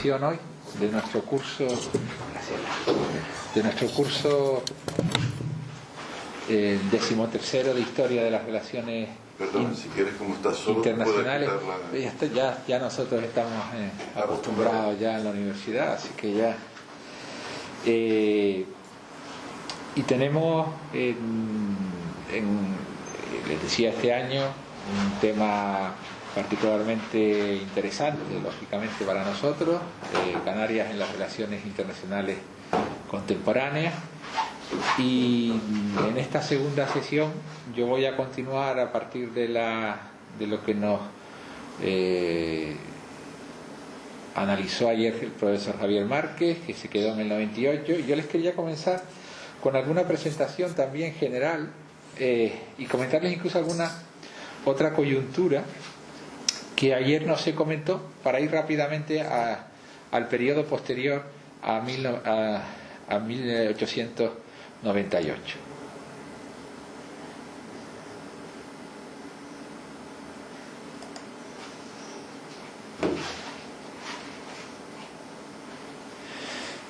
continuación hoy de nuestro curso, decimotercero de Historia de las Relaciones si quieres, como estás solo, internacionales. Ya nosotros estamos acostumbrados ya en la universidad, así que ya. Y tenemos, les decía, este año un tema particularmente interesante, lógicamente, para nosotros, Canarias en las relaciones internacionales contemporáneas. Y en esta segunda sesión yo voy a continuar a partir de lo que nos analizó ayer el profesor Javier Márquez, que se quedó en el 98, y yo les quería comenzar con alguna presentación también general y comentarles incluso alguna otra coyuntura que ayer no se comentó, para ir rápidamente al periodo posterior a 1898.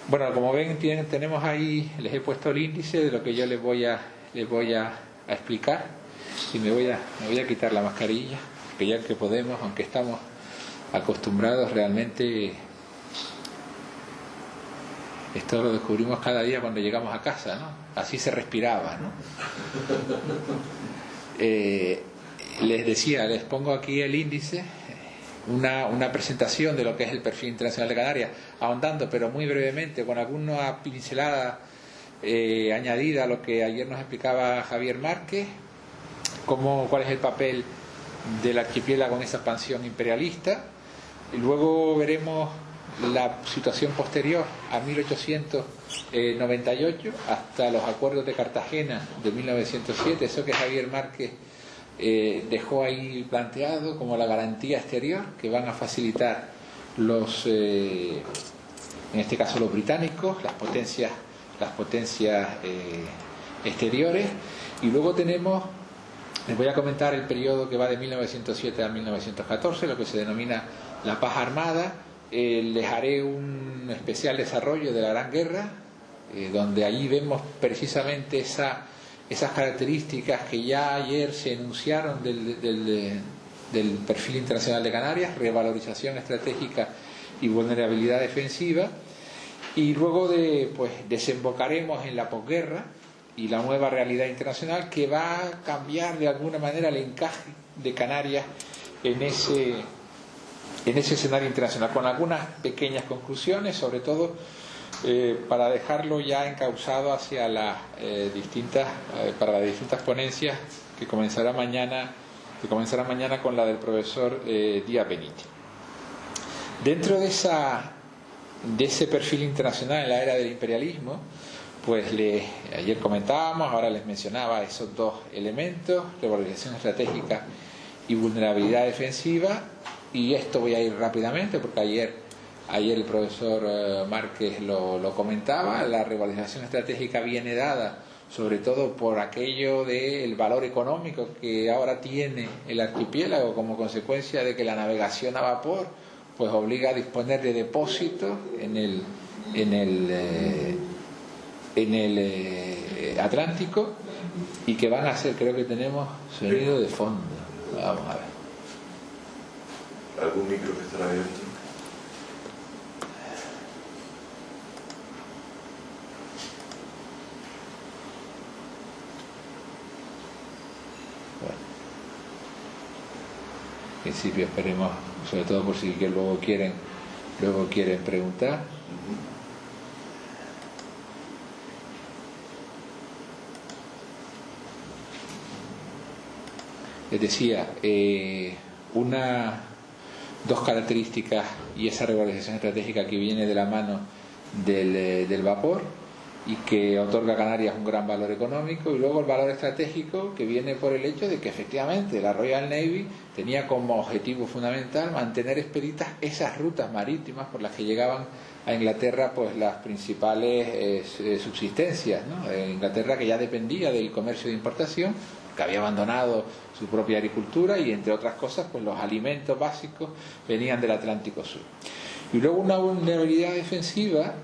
Bueno, como ven, tenemos ahí, les he puesto el índice de lo que yo les voy a explicar, y me voy a quitar la mascarilla, que ya que podemos, aunque estamos acostumbrados realmente. Esto lo descubrimos cada día cuando llegamos a casa, ¿no? Así se respiraba, ¿no? Les decía, les pongo aquí el índice, una presentación de lo que es el perfil internacional de Canarias, ahondando, pero muy brevemente, con alguna pincelada añadida a lo que ayer nos explicaba Javier Márquez, cuál es el papel del archipiélago en esa expansión imperialista, y luego veremos la situación posterior a 1898 hasta los acuerdos de Cartagena de 1907, eso que Javier Márquez dejó ahí planteado como la garantía exterior que van a facilitar en este caso los británicos, las potencias exteriores. Y luego tenemos, les voy a comentar el periodo que va de 1907 a 1914, lo que se denomina la paz armada. Les haré un especial desarrollo de la Gran Guerra, donde allí vemos precisamente esas características que ya ayer se enunciaron del perfil internacional de Canarias: revalorización estratégica y vulnerabilidad defensiva. Y luego desembocaremos en la posguerra y la nueva realidad internacional, que va a cambiar de alguna manera el encaje de Canarias en ese escenario internacional, con algunas pequeñas conclusiones, sobre todo para dejarlo ya encauzado hacia para las distintas ponencias que comenzará mañana con la del profesor Díaz Benítez. Dentro de ese perfil internacional en la era del imperialismo, pues ayer comentábamos, ahora les mencionaba esos dos elementos: revalorización estratégica y vulnerabilidad defensiva. Y esto voy a ir rápidamente porque ayer el profesor Márquez lo comentaba. La revalorización estratégica viene dada sobre todo por aquello del valor económico que ahora tiene el archipiélago, como consecuencia de que la navegación a vapor pues obliga a disponer de depósitos en el Atlántico, y que van a ser, creo que tenemos sonido de fondo, vamos a ver. ¿Algún micro que estará abierto? Bueno, en principio esperemos, sobre todo por si que luego quieren preguntar. Les decía, dos características, y esa revalorización estratégica que viene de la mano del vapor y que otorga a Canarias un gran valor económico, y luego el valor estratégico que viene por el hecho de que efectivamente la Royal Navy tenía como objetivo fundamental mantener expeditas esas rutas marítimas por las que llegaban a Inglaterra pues las principales subsistencias, ¿no? Inglaterra, que ya dependía del comercio de importación, que había abandonado su propia agricultura, y entre otras cosas pues los alimentos básicos venían del Atlántico Sur. Y luego una vulnerabilidad defensiva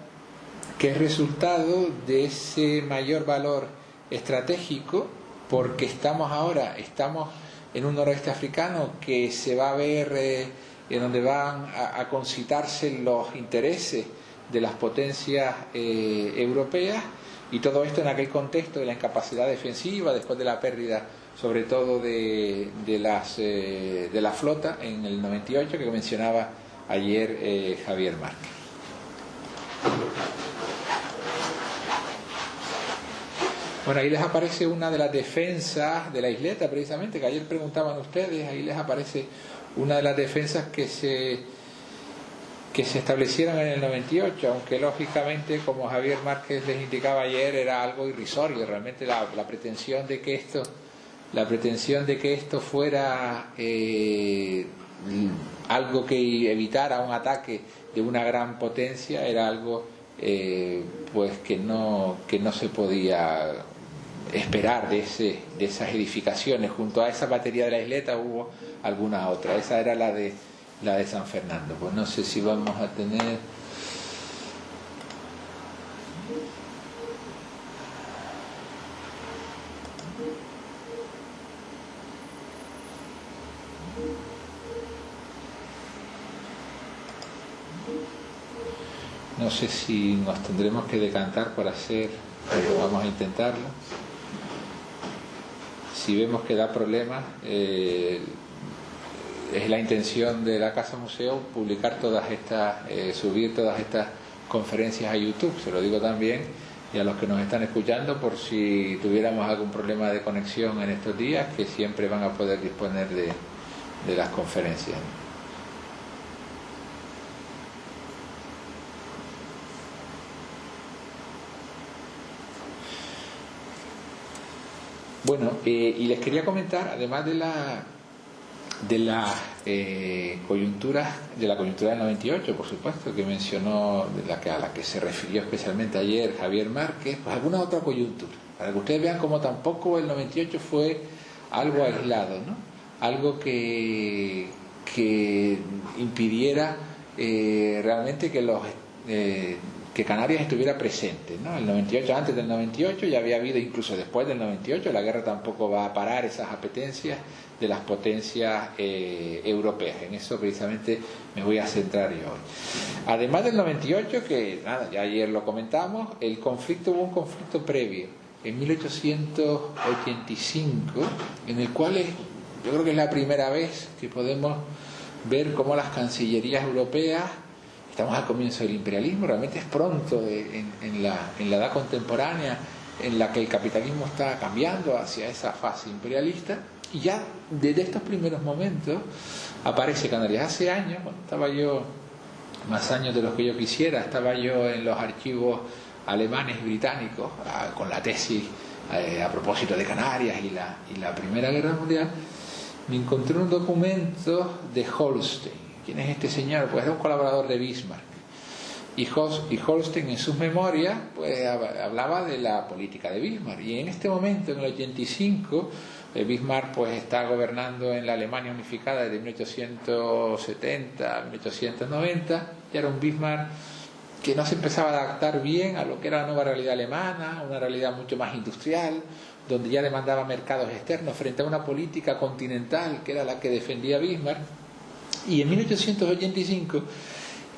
que es resultado de ese mayor valor estratégico, porque estamos en un noroeste africano que se va a ver en donde van a concitarse los intereses de las potencias europeas, y todo esto en aquel contexto de la incapacidad defensiva después de la pérdida sobre todo de la flota en el 98 que mencionaba ayer Javier Márquez. Bueno, ahí les aparece una de las defensas de la isleta, precisamente, que ayer preguntaban ustedes. Ahí les aparece una de las defensas que se establecieron en el 98, aunque lógicamente, como Javier Márquez les indicaba ayer, era algo irrisorio. Realmente la pretensión de que esto fuera algo que evitara un ataque de una gran potencia era algo pues que no se podía esperar de esas edificaciones. Junto a esa batería de la isleta hubo alguna otra. Esa era la de San Fernando. Pues no sé si vamos a tener... No sé si nos tendremos que decantar por hacer... Vamos a intentarlo. Si vemos que da problemas, es la intención de la Casa Museo publicar subir todas estas conferencias a YouTube. Se lo digo también y a los que nos están escuchando, por si tuviéramos algún problema de conexión en estos días, que siempre van a poder disponer de las conferencias. Bueno, y les quería comentar, además de la coyuntura del 98, por supuesto, que mencionó, a la que se refirió especialmente ayer Javier Márquez, pues alguna otra coyuntura, para que ustedes vean cómo tampoco el 98 fue algo aislado, ¿no? Algo que impidiera realmente que Canarias estuviera presente, ¿no? El 98, antes del 98 ya había habido, incluso después del 98, la guerra tampoco va a parar esas apetencias de las potencias europeas. En eso precisamente me voy a centrar yo hoy. Además del 98, que nada, ya ayer lo comentamos, hubo un conflicto previo en 1885, en el cual yo creo que es la primera vez que podemos ver cómo las cancillerías europeas... Estamos al comienzo del imperialismo, realmente es pronto en la edad contemporánea en la que el capitalismo está cambiando hacia esa fase imperialista, y ya desde estos primeros momentos aparece Canarias. Hace años, bueno, estaba yo, más años de los que yo quisiera, estaba yo en los archivos alemanes y británicos con la tesis a propósito de Canarias y la Primera Guerra Mundial. Me encontré un documento de Holstein. ¿Quién es este señor? Pues era un colaborador de Bismarck. Y Holstein, en sus memorias, pues hablaba de la política de Bismarck. Y en este momento, en el 85, Bismarck pues está gobernando en la Alemania unificada desde 1870 a 1890. Y era un Bismarck que no se empezaba a adaptar bien a lo que era la nueva realidad alemana, una realidad mucho más industrial, donde ya demandaba mercados externos frente a una política continental que era la que defendía Bismarck. Y en 1885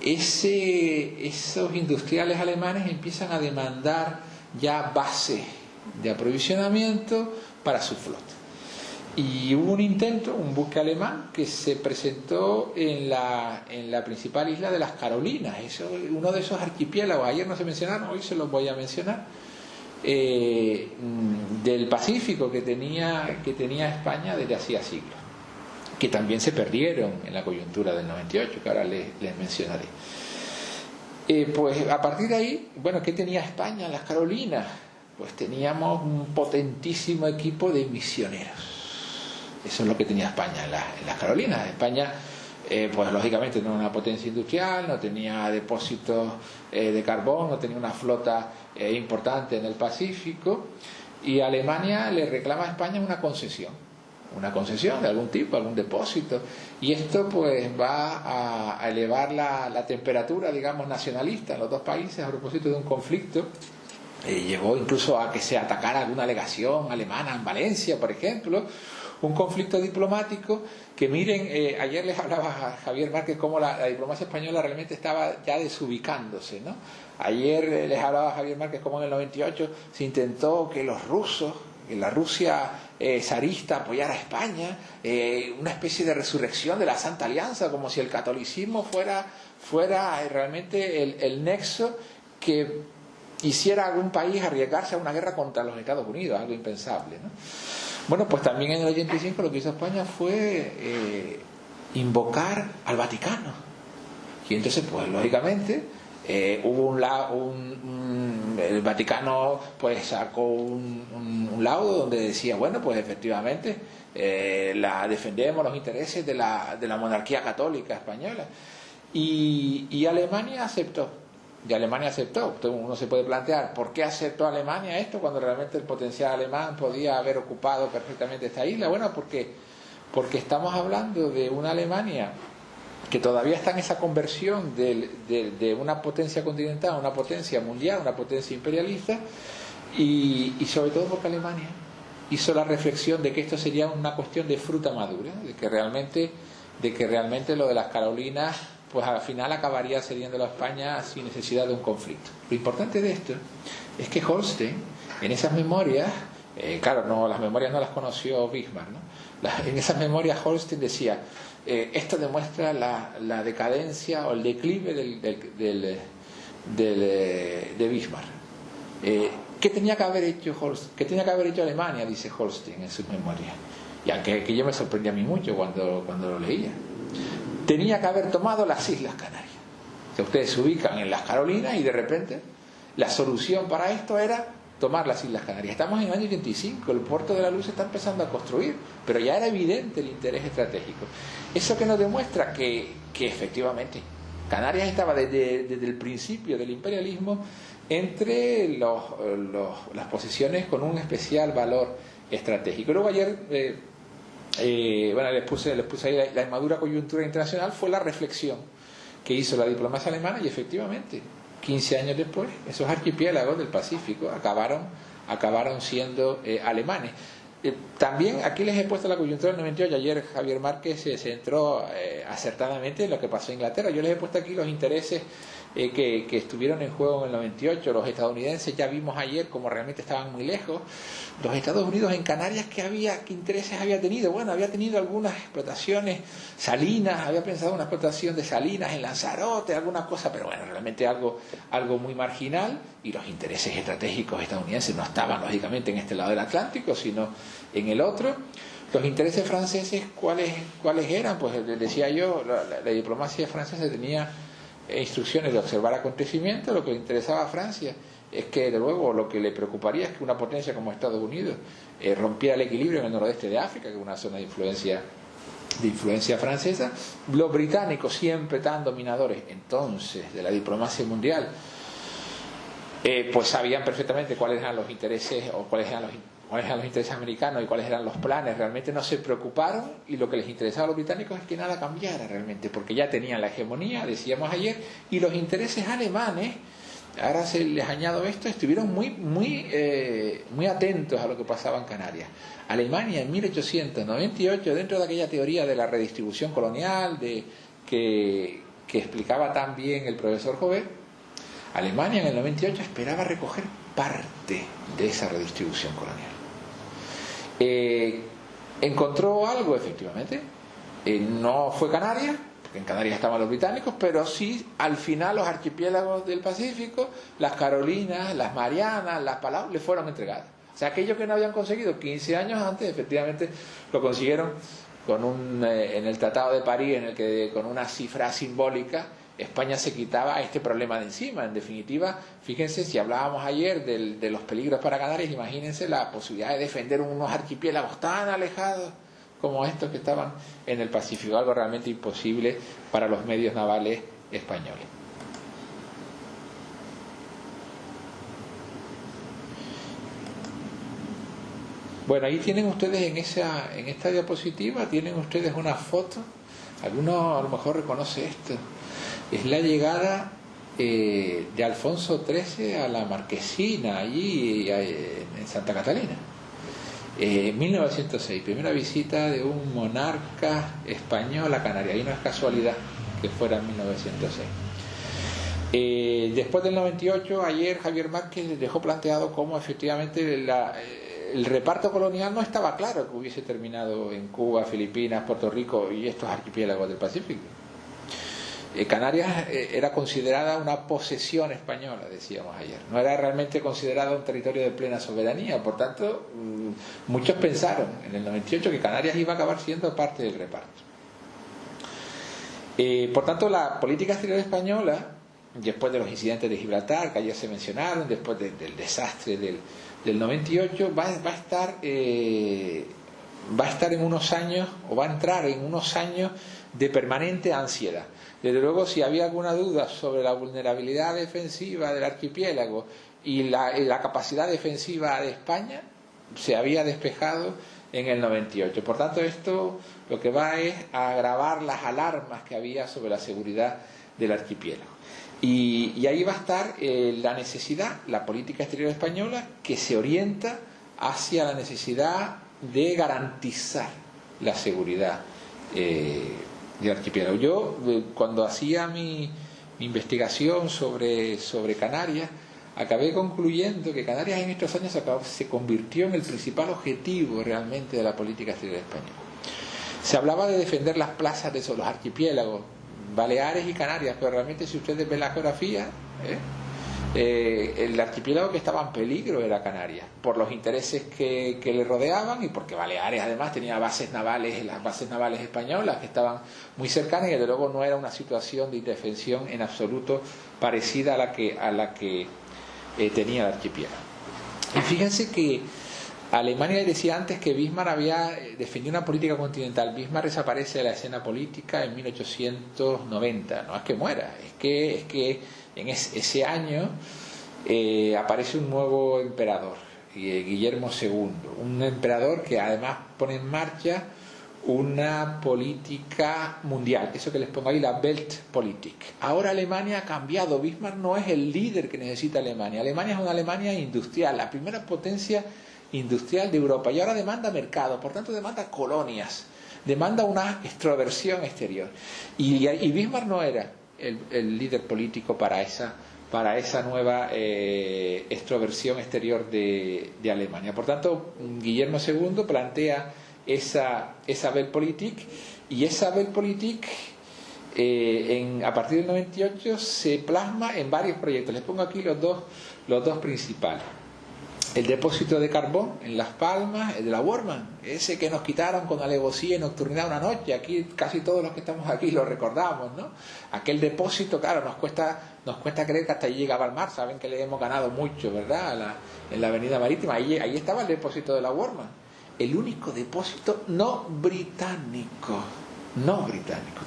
esos industriales alemanes empiezan a demandar ya bases de aprovisionamiento para su flota. Y hubo un buque alemán que se presentó en la principal isla de las Carolinas. Uno de esos archipiélagos, ayer no se mencionaron, hoy se los voy a mencionar, del Pacífico que tenía España desde hacía siglos, que también se perdieron en la coyuntura del 98, que ahora les mencionaré. Pues a partir de ahí, bueno, ¿qué tenía España en las Carolinas? Pues teníamos un potentísimo equipo de misioneros. Eso es lo que tenía España en las Carolinas. España, pues lógicamente no era una potencia industrial, no tenía depósitos de carbón, no tenía una flota importante en el Pacífico, y Alemania le reclama a España una concesión. una concesión de algún tipo, algún depósito, y esto pues va a elevar la temperatura, digamos, nacionalista en los dos países a propósito de un conflicto. Llegó incluso a que se atacara alguna legación alemana en Valencia, por ejemplo, un conflicto diplomático que miren, ayer les hablaba a Javier Márquez cómo la diplomacia española realmente estaba ya desubicándose, ¿no? Ayer les hablaba a Javier Márquez cómo en el 98 se intentó que los rusos, que la Rusia zarista apoyara a España, una especie de resurrección de la Santa Alianza, como si el catolicismo fuera realmente el nexo que hiciera a algún país arriesgarse a una guerra contra los Estados Unidos, algo impensable, ¿no? Bueno, pues también en el 85 lo que hizo España fue invocar al Vaticano. Y entonces, pues lógicamente, hubo el Vaticano pues sacó un laudo donde decía, bueno, pues efectivamente defendemos los intereses de la monarquía católica española. Y Alemania aceptó. Y Alemania aceptó. Entonces uno se puede plantear, ¿por qué aceptó Alemania esto cuando realmente el potencial alemán podía haber ocupado perfectamente esta isla? Bueno, porque estamos hablando de una Alemania que todavía está en esa conversión de una potencia continental a una potencia mundial, una potencia imperialista, y sobre todo porque Alemania hizo la reflexión de que esto sería una cuestión de fruta madura, de que realmente lo de las Carolinas pues al final acabaría cediendo a España sin necesidad de un conflicto. Lo importante de esto es que Holstein, en esas memorias, claro, las memorias no las conoció Bismarck, ¿no? En esas memorias Holstein decía, esto demuestra la decadencia o el declive de Bismarck. ¿Qué tenía que haber hecho Holstein? ¿Qué tenía que haber hecho Alemania? Dice Holstein en sus memorias. Y aunque yo me sorprendí a mí mucho cuando lo leía. Tenía que haber tomado las Islas Canarias. Que ustedes se ubican en las Carolinas y de repente la solución para esto era tomar las Islas Canarias. Estamos en el año 85, el puerto de la Luz se está empezando a construir, pero ya era evidente el interés estratégico. Eso que nos demuestra que efectivamente Canarias estaba desde el principio del imperialismo entre las posiciones con un especial valor estratégico. Luego ayer bueno, les puse ahí la inmadura coyuntura internacional, fue la reflexión que hizo la diplomacia alemana, y efectivamente 15 años después esos archipiélagos del Pacífico acabaron siendo alemanes. También aquí les he puesto la coyuntura del 98. Ayer Javier Márquez se centró acertadamente en lo que pasó en Inglaterra. Yo les he puesto aquí los intereses que estuvieron en juego en el 98. Los estadounidenses, ya vimos ayer cómo realmente estaban muy lejos. Los Estados Unidos en Canarias, ¿qué intereses había tenido? Bueno, había tenido algunas explotaciones salinas, había pensado una explotación de salinas en Lanzarote, alguna cosa, pero bueno, realmente algo muy marginal, y los intereses estratégicos estadounidenses no estaban lógicamente en este lado del Atlántico, sino en el otro. Los intereses franceses, ¿cuáles eran? Pues les decía yo, la diplomacia francesa tenía instrucciones de observar acontecimientos. Lo que le interesaba a Francia es que, de luego, lo que le preocuparía es que una potencia como Estados Unidos rompiera el equilibrio en el noroeste de África, que es una zona de influencia francesa. Los británicos, siempre tan dominadores entonces de la diplomacia mundial, pues sabían perfectamente cuáles eran los intereses o cuáles eran los intereses americanos y cuáles eran los planes. Realmente no se preocuparon, y lo que les interesaba a los británicos es que nada cambiara realmente, porque ya tenían la hegemonía, decíamos ayer, y los intereses alemanes, ahora se les añado esto, estuvieron muy atentos a lo que pasaba en Canarias. Alemania en 1898, dentro de aquella teoría de la redistribución colonial que explicaba tan bien el profesor Jover, Alemania en el 98 esperaba recoger parte de esa redistribución colonial. Encontró algo, efectivamente. No fue Canarias, porque en Canarias estaban los británicos, pero sí al final los archipiélagos del Pacífico, las Carolinas, las Marianas, las Palau, le fueron entregadas. O sea, aquello que no habían conseguido 15 años antes, efectivamente lo consiguieron en el Tratado de París, en el que con una cifra simbólica España se quitaba este problema de encima. En definitiva, fíjense, si hablábamos ayer de los peligros para Canarias, imagínense la posibilidad de defender unos archipiélagos tan alejados como estos que estaban en el Pacífico, algo realmente imposible para los medios navales españoles. Bueno, ahí tienen ustedes en esta diapositiva, tienen ustedes una foto. Algunos a lo mejor reconoce esto. Es la llegada de Alfonso XIII a la Marquesina, allí en Santa Catalina. 1906, primera visita de un monarca español a Canarias. Y no es casualidad que fuera en 1906. Después del 98, ayer Javier Márquez dejó planteado cómo efectivamente el reparto colonial no estaba claro que hubiese terminado en Cuba, Filipinas, Puerto Rico y estos archipiélagos del Pacífico. Canarias era considerada una posesión española, decíamos ayer. No era realmente considerado un territorio de plena soberanía. Por tanto, muchos pensaron en el 98 que Canarias iba a acabar siendo parte del reparto. Por tanto, la política exterior española, después de los incidentes de Gibraltar, que ayer se mencionaron, después del desastre del 98, va a estar en unos años, o va a entrar en unos años de permanente ansiedad. Desde luego, si había alguna duda sobre la vulnerabilidad defensiva del archipiélago y la capacidad defensiva de España, se había despejado en el 98. Por tanto, esto lo que va es a agravar las alarmas que había sobre la seguridad del archipiélago. Y ahí va a estar la necesidad, la política exterior española, que se orienta hacia la necesidad de garantizar la seguridad del archipiélago. Yo, cuando hacía mi investigación sobre Canarias, acabé concluyendo que Canarias en estos años se convirtió en el principal objetivo realmente de la política exterior española. Se hablaba de defender las plazas de los archipiélagos, Baleares y Canarias, pero realmente, si ustedes ven la geografía, el archipiélago que estaba en peligro era Canarias, por los intereses que le rodeaban y porque Baleares además tenía bases navales, las bases navales españolas que estaban muy cercanas, y desde luego no era una situación de indefensión en absoluto parecida a la que tenía el archipiélago. Y fíjense que Alemania, decía antes que Bismarck había defendido una política continental. Bismarck desaparece de la escena política en 1890. No es que muera, es que en ese año aparece un nuevo emperador, Guillermo II, un emperador que además pone en marcha una política mundial, eso que les pongo ahí, la Weltpolitik. Ahora Alemania ha cambiado. Bismarck no es el líder que necesita Alemania. Alemania es una Alemania industrial, la primera potencia industrial de Europa, y ahora demanda mercado, por tanto demanda colonias, demanda una extroversión exterior, y Bismarck no era el líder político para esa nueva extroversión exterior de Alemania. Por tanto, Guillermo II plantea esa Weltpolitik, y esa Weltpolitik a partir del 98 se plasma en varios proyectos. Les pongo aquí los dos principales. El depósito de carbón en Las Palmas, el de la Worman, ese que nos quitaron con alevosía y nocturnidad una noche. Aquí casi todos los que estamos aquí lo recordamos, ¿no? Aquel depósito, claro, nos cuesta creer que hasta ahí llegaba el mar. Saben que le hemos ganado mucho, ¿verdad? En la avenida marítima. Ahí estaba el depósito de la Worman, el único depósito no británico.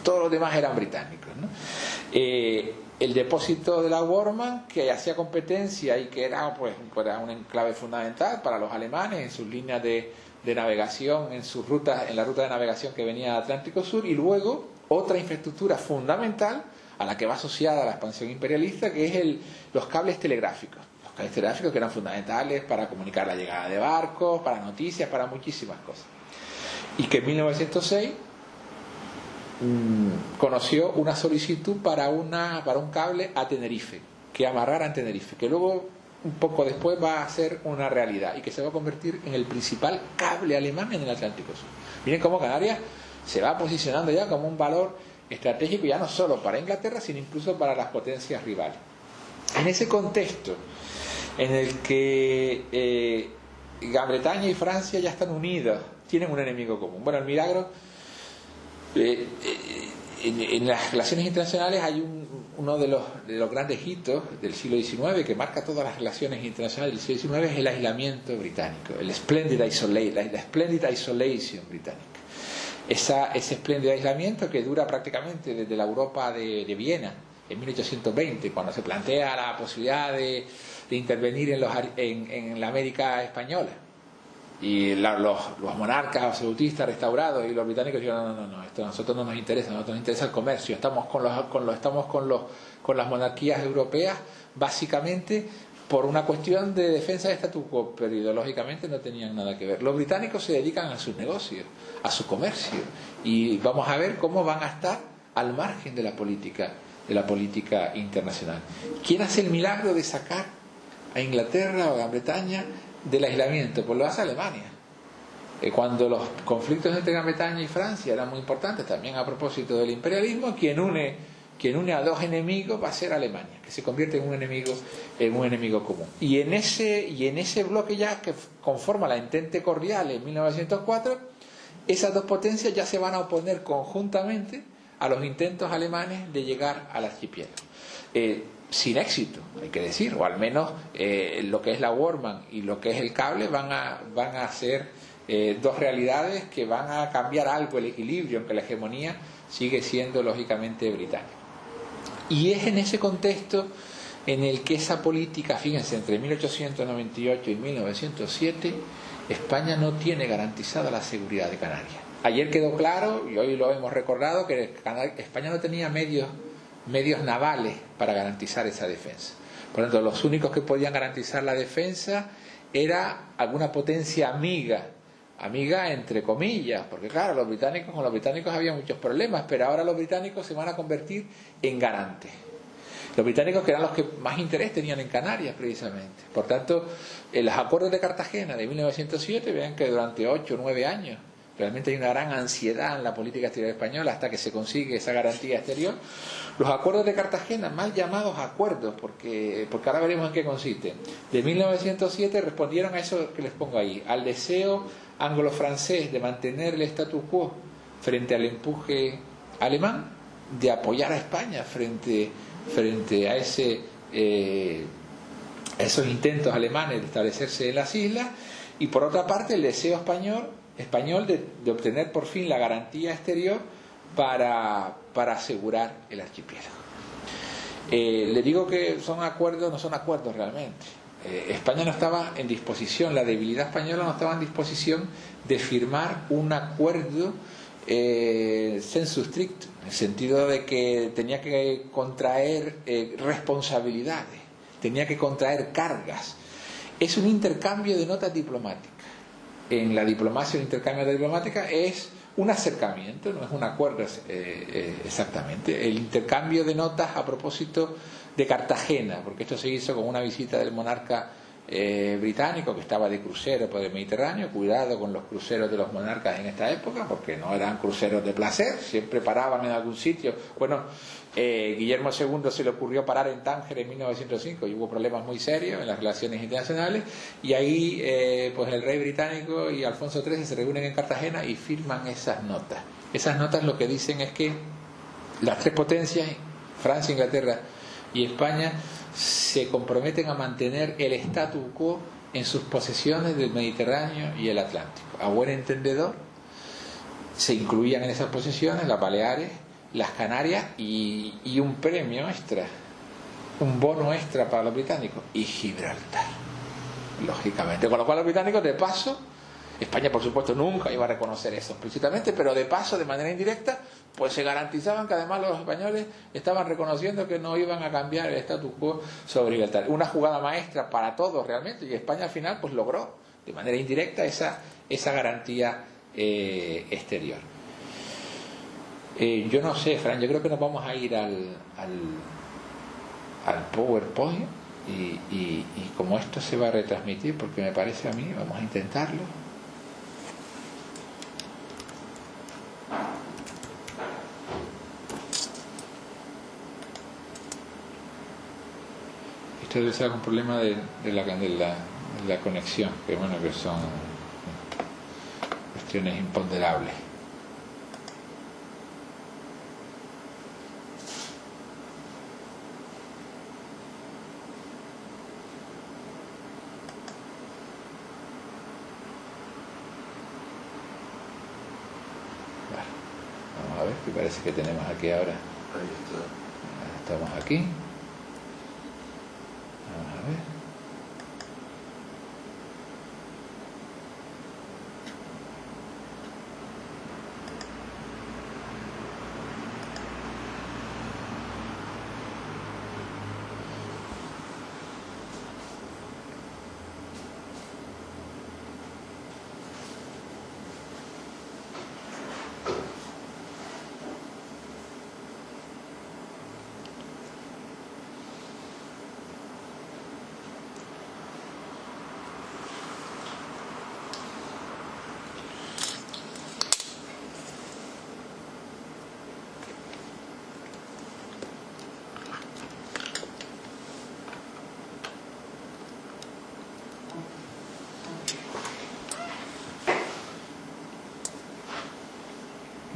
Todos los demás eran británicos, ¿no? El depósito de la Worman, que hacía competencia y que era un enclave fundamental para los alemanes en sus líneas de navegación, en la ruta de navegación que venía del Atlántico Sur, y luego otra infraestructura fundamental a la que va asociada la expansión imperialista, que es los cables telegráficos. Los cables telegráficos que eran fundamentales para comunicar la llegada de barcos, para noticias, para muchísimas cosas. Y que en 1906 conoció una solicitud para un cable a Tenerife, que amarrara en Tenerife, que luego, un poco después, va a ser una realidad y que se va a convertir en el principal cable alemán en el Atlántico Sur. Miren cómo Canarias se va posicionando ya como un valor estratégico, ya no solo para Inglaterra, sino incluso para las potencias rivales. En ese contexto en el que Gran Bretaña y Francia ya están unidos, tienen un enemigo común. Bueno, el milagro, en las relaciones internacionales hay uno de los grandes hitos del siglo XIX que marca todas las relaciones internacionales del siglo XIX, es el aislamiento británico, la Splendid Isolation británica. Ese espléndido aislamiento que dura prácticamente desde la Europa de Viena en 1820, cuando se plantea la posibilidad de intervenir en la América española. los monarcas absolutistas restaurados y los británicos dijeron no, esto a nosotros no nos interesa, a nosotros nos interesa el comercio, estamos con las monarquías europeas básicamente por una cuestión de defensa de statu quo, pero ideológicamente no tenían nada que ver. Los británicos se dedican a sus negocios, a su comercio, y vamos a ver cómo van a estar al margen de la política internacional. ¿Quién hace el milagro de sacar a Inglaterra o a Gran Bretaña del aislamiento? Pues lo hace Alemania. Cuando los conflictos entre Gran Bretaña y Francia eran muy importantes, también a propósito del imperialismo, quien une a dos enemigos va a ser Alemania, que se convierte en un enemigo común. Y en ese bloque ya que conforma la Entente Cordial en 1904, esas dos potencias ya se van a oponer conjuntamente a los intentos alemanes de llegar al archipiélago. Sin éxito, hay que decir, o al menos lo que es la Warman y lo que es el cable van a ser dos realidades que van a cambiar algo el equilibrio, aunque la hegemonía sigue siendo lógicamente británica. Y es en ese contexto en el que esa política, fíjense, entre 1898 y 1907, España no tiene garantizada la seguridad de Canarias. Ayer quedó claro, y hoy lo hemos recordado, que España no tenía medios navales para garantizar esa defensa. Por lo tanto, los únicos que podían garantizar la defensa era alguna potencia amiga entre comillas, porque claro, con los británicos había muchos problemas, pero ahora los británicos se van a convertir en garantes. Los británicos, que eran los que más interés tenían en Canarias precisamente. Por tanto, en los acuerdos de Cartagena de 1907, vean que durante 8 o 9 años realmente hay una gran ansiedad en la política exterior española hasta que se consigue esa garantía exterior. Los acuerdos de Cartagena, mal llamados acuerdos, porque ahora veremos en qué consisten, de 1907 respondieron a eso que les pongo ahí, al deseo anglo-francés de mantener el statu quo frente al empuje alemán, de apoyar a España frente a esos intentos alemanes de establecerse en las islas, y por otra parte el deseo español de obtener por fin la garantía exterior para asegurar el archipiélago. Le digo que son acuerdos, no son acuerdos realmente. España no estaba en disposición, la debilidad española no estaba en disposición de firmar un acuerdo sensu stricto, en el sentido de que tenía que contraer responsabilidades, tenía que contraer cargas. Es un intercambio de notas diplomáticas. En la diplomacia, el intercambio de diplomática es un acercamiento, no es un acuerdo exactamente. El intercambio de notas a propósito de Cartagena, porque esto se hizo con una visita del monarca británico que estaba de crucero por el Mediterráneo. Cuidado con los cruceros de los monarcas en esta época, porque no eran cruceros de placer, siempre paraban en algún sitio. Bueno, Guillermo II se le ocurrió parar en Tánger en 1905 y hubo problemas muy serios en las relaciones internacionales, y ahí pues el rey británico y Alfonso XIII se reúnen en Cartagena y firman esas notas. Esas notas lo que dicen es que las tres potencias, Francia, Inglaterra y España, se comprometen a mantener el statu quo en sus posesiones del Mediterráneo y el Atlántico. A buen entendedor, se incluían en esas posesiones las Baleares, las Canarias y un premio extra, un bono extra para los británicos, y Gibraltar, lógicamente. Con lo cual los británicos, de paso, España por supuesto nunca iba a reconocer eso explícitamente, pero de paso, de manera indirecta, pues se garantizaban que además los españoles estaban reconociendo que no iban a cambiar el status quo sobre Gibraltar. Una jugada maestra para todos realmente, y España al final pues logró de manera indirecta esa garantía exterior. Yo no sé, Fran, yo creo que nos vamos a ir al PowerPoint y como esto se va a retransmitir, porque me parece a mí, vamos a intentarlo. Esto debe ser algún problema de la conexión, que bueno, que son cuestiones imponderables. Vamos a ver, que parece que tenemos aquí ahora. Ahí está. Estamos aquí. Vamos a ver.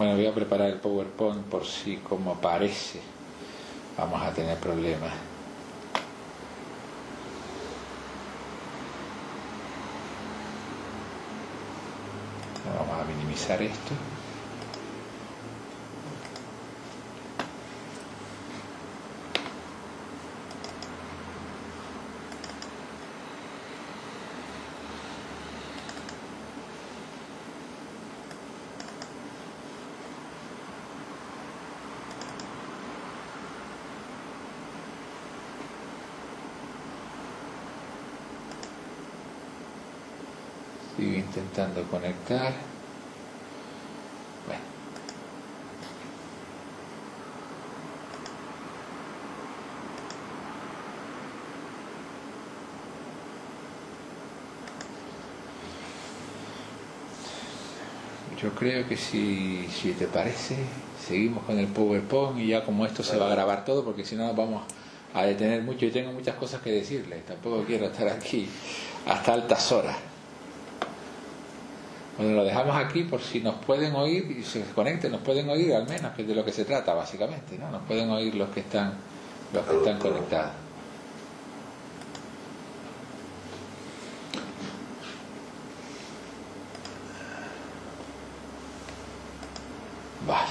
Bueno, voy a preparar el PowerPoint por si, como parece, vamos a tener problemas. Vamos a minimizar esto. Sigo intentando conectar. Bueno. Yo creo que si te parece, seguimos con el PowerPoint y ya como esto se va a grabar todo, porque si no nos vamos a detener mucho y tengo muchas cosas que decirles. Tampoco quiero estar aquí hasta altas horas. Bueno, lo dejamos aquí por si nos pueden oír y se conecten, nos pueden oír al menos, que es de lo que se trata básicamente, ¿no? Nos pueden oír los que están conectados. Vale.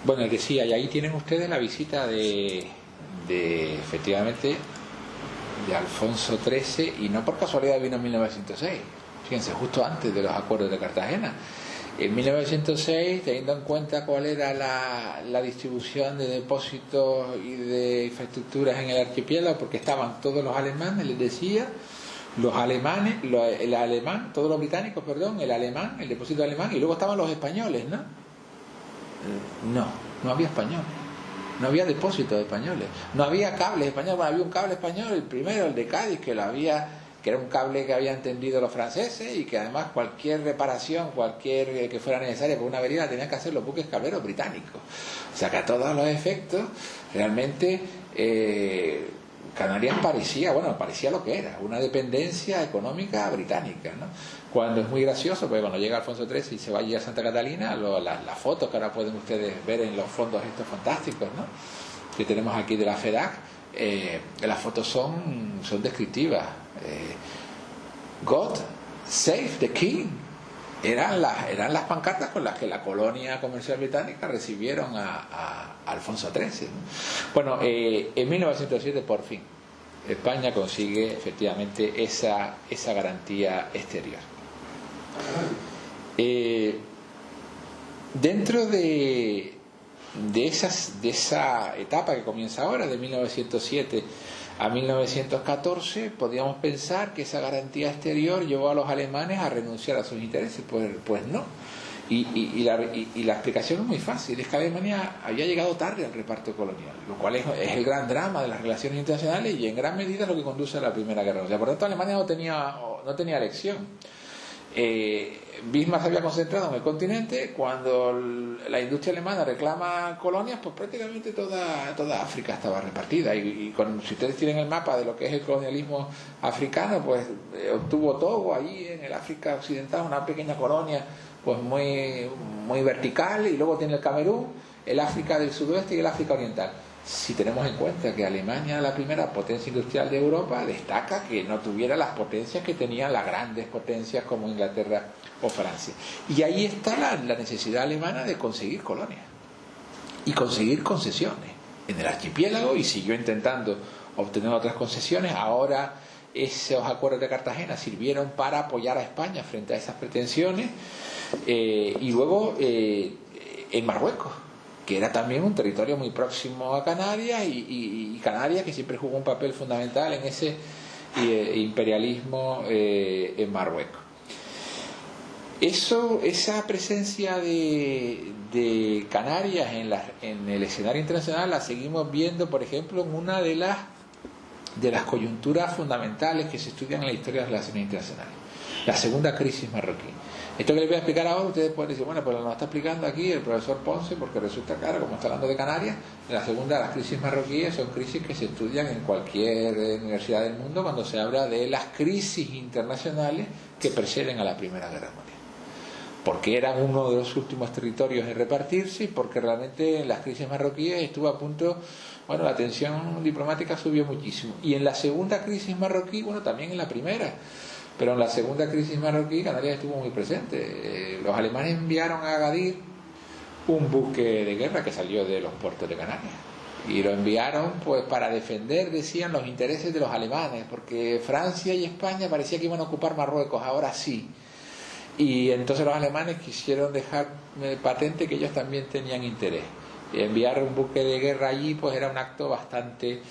Bueno, decía, y ahí tienen ustedes la visita de efectivamente de Alfonso XIII, y no por casualidad vino en 1906. Fíjense, justo antes de los acuerdos de Cartagena. En 1906, teniendo en cuenta cuál era la distribución de depósitos y de infraestructuras en el archipiélago, porque estaban todos los alemanes, les decía, los alemanes, el alemán, todos los británicos, perdón, el alemán, el depósito alemán, y luego estaban los españoles, ¿no? No había españoles. No había depósitos españoles, no había cables españoles. Bueno, había un cable español, el primero, el de Cádiz, que era un cable que habían tendido los franceses, y que además cualquier reparación, cualquier que fuera necesaria por una avería, tenían que hacer los buques cableros británicos. O sea que a todos los efectos, realmente Canarias parecía lo que era, una dependencia económica británica, ¿no? Cuando es muy gracioso, pues cuando llega Alfonso XIII y se va allí a Santa Catalina, las fotos que ahora pueden ustedes ver en los fondos estos fantásticos, ¿no?, que tenemos aquí de la FEDAC, las fotos son descriptivas. God save the King eran las pancartas con las que la colonia comercial británica recibieron a Alfonso XIII, ¿no? Bueno, en 1907 por fin España consigue efectivamente esa garantía exterior. Dentro de esa etapa que comienza ahora, de 1907 a 1914, podríamos pensar que esa garantía exterior llevó a los alemanes a renunciar a sus intereses. Pues no. Y la explicación es muy fácil: es que Alemania había llegado tarde al reparto colonial, lo cual es el gran drama de las relaciones internacionales y en gran medida es lo que conduce a la Primera Guerra Mundial. Por lo tanto, Alemania no tenía elección. Bismarck se había concentrado en el continente. Cuando la industria alemana reclama colonias, pues prácticamente toda África estaba repartida, y si ustedes tienen el mapa de lo que es el colonialismo africano, pues obtuvo Togo allí en el África occidental, una pequeña colonia pues muy vertical, y luego tiene el Camerún, el África del sudoeste y el África oriental. Si tenemos en cuenta que Alemania, la primera potencia industrial de Europa, destaca que no tuviera las potencias que tenían las grandes potencias como Inglaterra o Francia. Y ahí está la necesidad alemana de conseguir colonias y conseguir concesiones en el archipiélago, y siguió intentando obtener otras concesiones. Ahora esos acuerdos de Cartagena sirvieron para apoyar a España frente a esas pretensiones, y luego en Marruecos, que era también un territorio muy próximo a Canarias, y Canarias, que siempre jugó un papel fundamental en ese imperialismo en Marruecos. Esa presencia de Canarias en el escenario internacional la seguimos viendo, por ejemplo, en una de las coyunturas fundamentales que se estudian en la historia de las relaciones internacionales: la segunda crisis marroquí. Esto que les voy a explicar ahora, ustedes pueden decir, bueno, pero nos está explicando aquí el profesor Ponce, porque resulta claro, como está hablando de Canarias, la segunda de las crisis marroquíes son crisis que se estudian en cualquier universidad del mundo cuando se habla de las crisis internacionales que preceden a la Primera Guerra Mundial. porque eran uno de los últimos territorios en repartirse y porque realmente en las crisis marroquíes estuvo a punto, bueno, la tensión diplomática subió muchísimo. Y en la segunda crisis marroquí, bueno, también en la primera, pero en la segunda crisis marroquí Canarias estuvo muy presente. Los alemanes enviaron a Agadir un buque de guerra que salió de los puertos de Canarias. Y lo enviaron pues para defender, decían, los intereses de los alemanes, porque Francia y España parecía que iban a ocupar Marruecos, ahora sí. Y entonces los alemanes quisieron dejar patente que ellos también tenían interés. Y enviar un buque de guerra allí pues era un acto bastante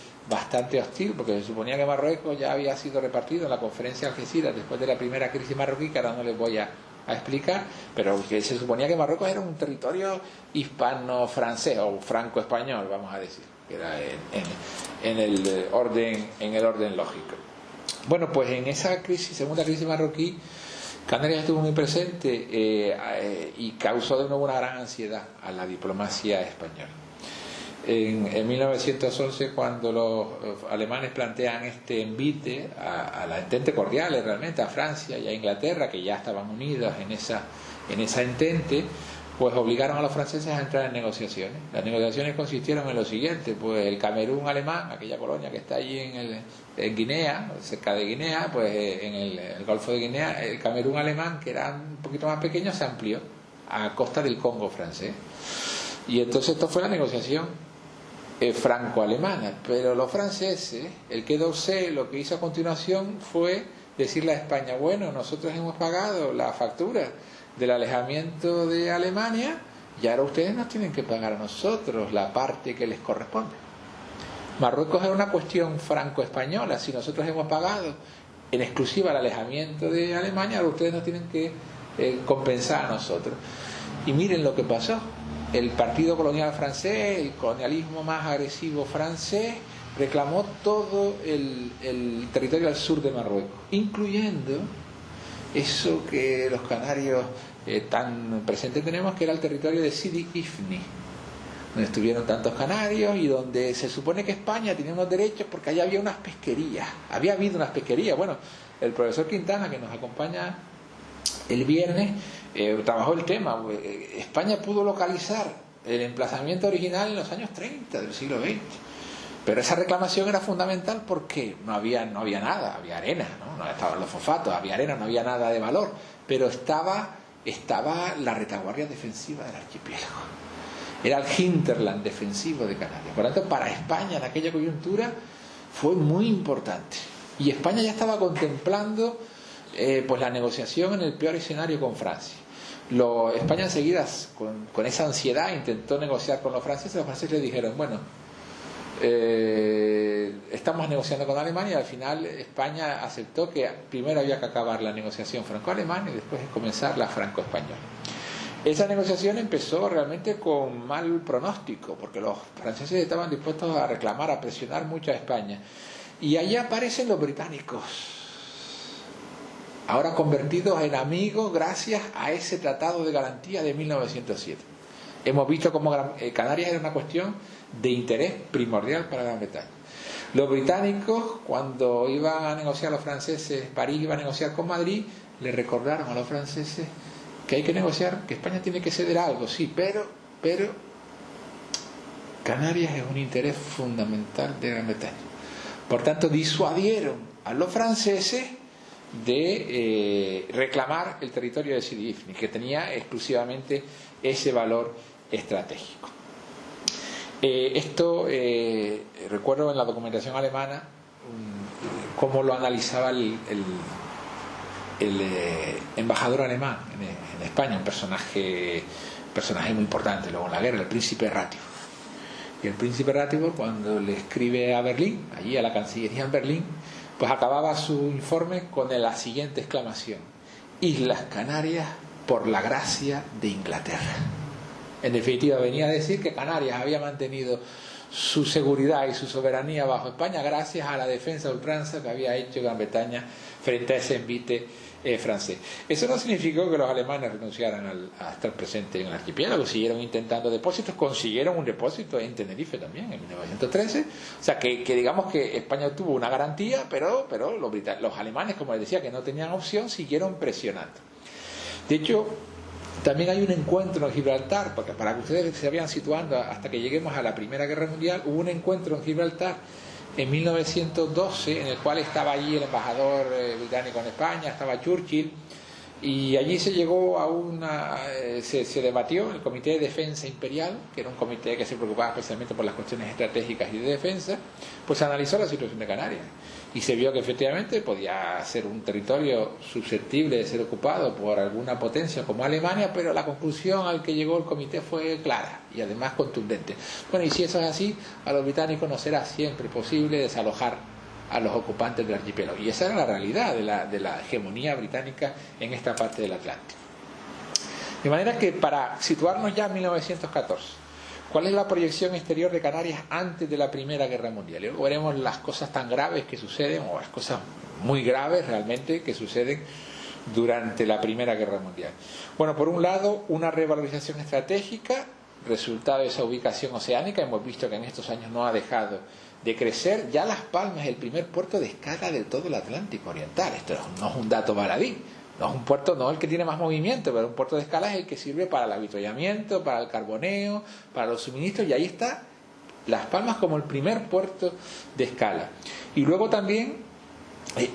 hostil, porque se suponía que Marruecos ya había sido repartido en la conferencia de Algeciras después de la primera crisis marroquí, que ahora no les voy a explicar, pero que se suponía que Marruecos era un territorio hispano-francés o franco-español, vamos a decir, que era en el orden lógico. Bueno, pues en esa segunda crisis marroquí, Canarias estuvo muy presente y causó de nuevo una gran ansiedad a la diplomacia española. En 1911, cuando los alemanes plantean este envite a la entente cordiales realmente a Francia y a Inglaterra, que ya estaban unidos en esa entente, pues obligaron a los franceses a entrar en negociaciones. Las negociaciones consistieron en lo siguiente: pues el Camerún alemán, aquella colonia que está allí en Guinea, cerca de Guinea, pues en el Golfo de Guinea, el Camerún alemán, que era un poquito más pequeño, se amplió a costa del Congo francés. Y entonces esto fue la negociación franco-alemana, pero los franceses, el Quai d'Orsay, lo que hizo a continuación fue decirle a España: bueno, nosotros hemos pagado la factura del alejamiento de Alemania y ahora ustedes nos tienen que pagar a nosotros la parte que les corresponde. Marruecos es una cuestión franco-española. Si nosotros hemos pagado en exclusiva el alejamiento de Alemania, ahora ustedes nos tienen que compensar a nosotros. Y miren lo que pasó. El partido colonial francés, el colonialismo más agresivo francés, reclamó todo el territorio al sur de Marruecos, incluyendo eso que los canarios tan presentes tenemos, que era el territorio de Sidi Ifni, donde estuvieron tantos canarios y donde se supone que España tenía unos derechos porque allá había unas pesquerías, había habido unas pesquerías. Bueno, el profesor Quintana, que nos acompaña el viernes, trabajó el tema. España pudo localizar el emplazamiento original en los años 30 del siglo XX, pero esa reclamación era fundamental porque no había nada, había arena, no estaban los fosfatos, había arena, no había nada de valor, pero estaba la retaguardia defensiva del archipiélago, era el hinterland defensivo de Canarias. Por lo tanto, para España en aquella coyuntura fue muy importante, y España ya estaba contemplando pues la negociación en el peor escenario con Francia. España enseguida, con esa ansiedad, intentó negociar con los franceses. Los franceses le dijeron: bueno, estamos negociando con Alemania, y al final España aceptó que primero había que acabar la negociación franco-alemana y después comenzar la franco-española. Esa negociación empezó realmente con mal pronóstico, porque los franceses estaban dispuestos a reclamar, a presionar mucho a España, y allí aparecen los británicos, ahora convertidos en amigos gracias a ese tratado de garantía de 1907. Hemos visto cómo Canarias era una cuestión de interés primordial para Gran Bretaña. Los británicos, cuando iban a negociar los franceses, París iba a negociar con Madrid, le recordaron a los franceses que hay que negociar, que España tiene que ceder algo, sí, pero Canarias es un interés fundamental de Gran Bretaña. Por tanto, disuadieron a los franceses de reclamar el territorio de Sidi Ifni, que tenía exclusivamente ese valor estratégico. Recuerdo en la documentación alemana cómo lo analizaba el embajador alemán en España, un personaje muy importante luego en la guerra, el príncipe Ratibor. Y el príncipe Ratibor, cuando le escribe a Berlín, allí a la Cancillería en Berlín, pues acababa su informe con la siguiente exclamación: Islas Canarias por la gracia de Inglaterra. En definitiva, venía a decir que Canarias había mantenido su seguridad y su soberanía bajo España gracias a la defensa a ultranza que había hecho Gran Bretaña frente a ese envite francés. Eso no significó que los alemanes renunciaran a estar presentes en el archipiélago. Siguieron intentando depósitos, consiguieron un depósito en Tenerife también en 1913. O sea que digamos que España tuvo una garantía, pero los alemanes, como les decía, que no tenían opción, siguieron presionando. De hecho, También hay un encuentro en Gibraltar, porque para que ustedes se vayan situando hasta que lleguemos a la Primera Guerra Mundial, hubo un encuentro en Gibraltar en 1912, en el cual estaba allí el embajador británico en España, estaba Churchill, y allí se llegó a se debatió el Comité de Defensa Imperial, que era un comité que se preocupaba especialmente por las cuestiones estratégicas y de defensa. Pues se analizó la situación de Canarias y se vio que efectivamente podía ser un territorio susceptible de ser ocupado por alguna potencia como Alemania, pero la conclusión al que llegó el comité fue clara y además contundente. Bueno, y si eso es así, a los británicos no será siempre posible desalojar a los ocupantes del archipiélago. Y esa era la realidad de la hegemonía británica en esta parte del Atlántico. De manera que, para situarnos ya en 1914, ¿cuál es la proyección exterior de Canarias antes de la Primera Guerra Mundial? Y luego veremos las cosas tan graves que suceden, o las cosas muy graves realmente que suceden durante la Primera Guerra Mundial. Bueno, por un lado, una revalorización estratégica, resultado de esa ubicación oceánica. Hemos visto que en estos años no ha dejado de crecer. Ya Las Palmas es el primer puerto de escala de todo el Atlántico Oriental. Esto no es un dato baladí. No es un puerto, no el que tiene más movimiento, pero un puerto de escala es el que sirve para el avituallamiento, para el carboneo, para los suministros, y ahí está Las Palmas como el primer puerto de escala. Y luego también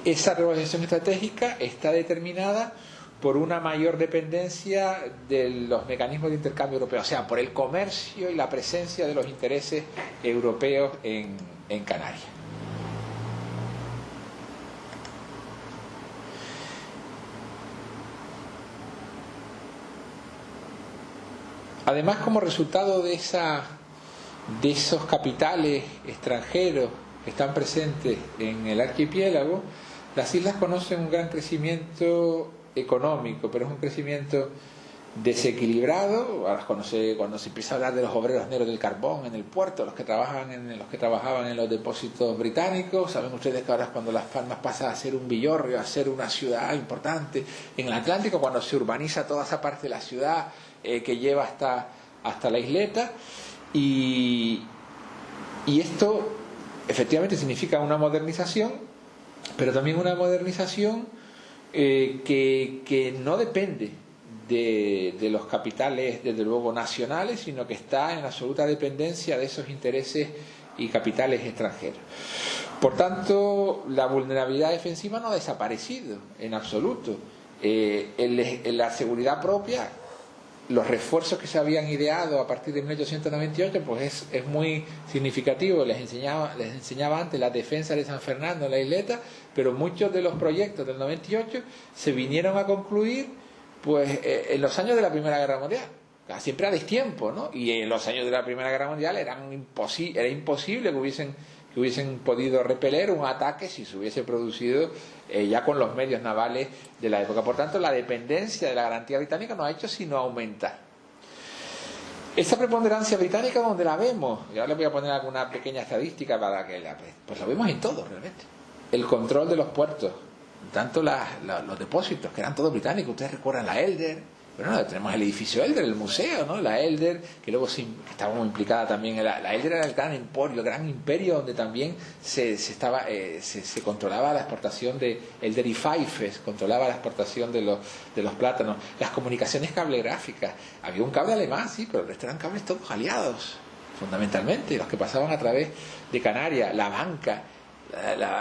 esa revalorización estratégica está determinada por una mayor dependencia de los mecanismos de intercambio europeos, o sea, por el comercio y la presencia de los intereses europeos en Canarias. Además, como resultado de esos capitales extranjeros que están presentes en el archipiélago, las islas conocen un gran crecimiento económico, pero es un crecimiento desequilibrado. Ahora, cuando se empieza a hablar de los obreros negros del carbón en el puerto, los que trabajaban en los depósitos británicos, saben ustedes que ahora es cuando Las Palmas pasa a ser un villorrio, a ser una ciudad importante en el Atlántico, cuando se urbaniza toda esa parte de la ciudad que lleva hasta la isleta, y esto efectivamente significa una modernización, pero también una modernización que no depende de los capitales, desde luego nacionales, sino que está en absoluta dependencia de esos intereses y capitales extranjeros. Por tanto, la vulnerabilidad defensiva no ha desaparecido en absoluto. En la seguridad propia, los refuerzos que se habían ideado a partir de 1898, pues es muy significativo. Les enseñaba antes la defensa de San Fernando en la isleta, pero muchos de los proyectos del 98 se vinieron a concluir pues en los años de la Primera Guerra Mundial. Siempre a destiempo, ¿no? Y en los años de la Primera Guerra Mundial era imposible que hubiesen podido repeler un ataque si se hubiese producido ya con los medios navales de la época. Por tanto, la dependencia de la garantía británica no ha hecho sino aumentar. Esa preponderancia británica, ¿dónde la vemos? Y ahora les voy a poner alguna pequeña estadística para que pues lo vemos en todo realmente. El control de los puertos, tanto los depósitos, que eran todos británicos. Ustedes recuerdan la Elder. Bueno, tenemos el edificio Elder, el museo, ¿no? La Elder, que luego estaba muy implicada también. La Elder era el gran imperio donde también se controlaba la exportación de Elder y Faifes, controlaba la exportación de los plátanos. Las comunicaciones cablegráficas. Había un cable alemán, sí, pero el resto eran cables todos aliados, fundamentalmente, los que pasaban a través de Canarias. La banca.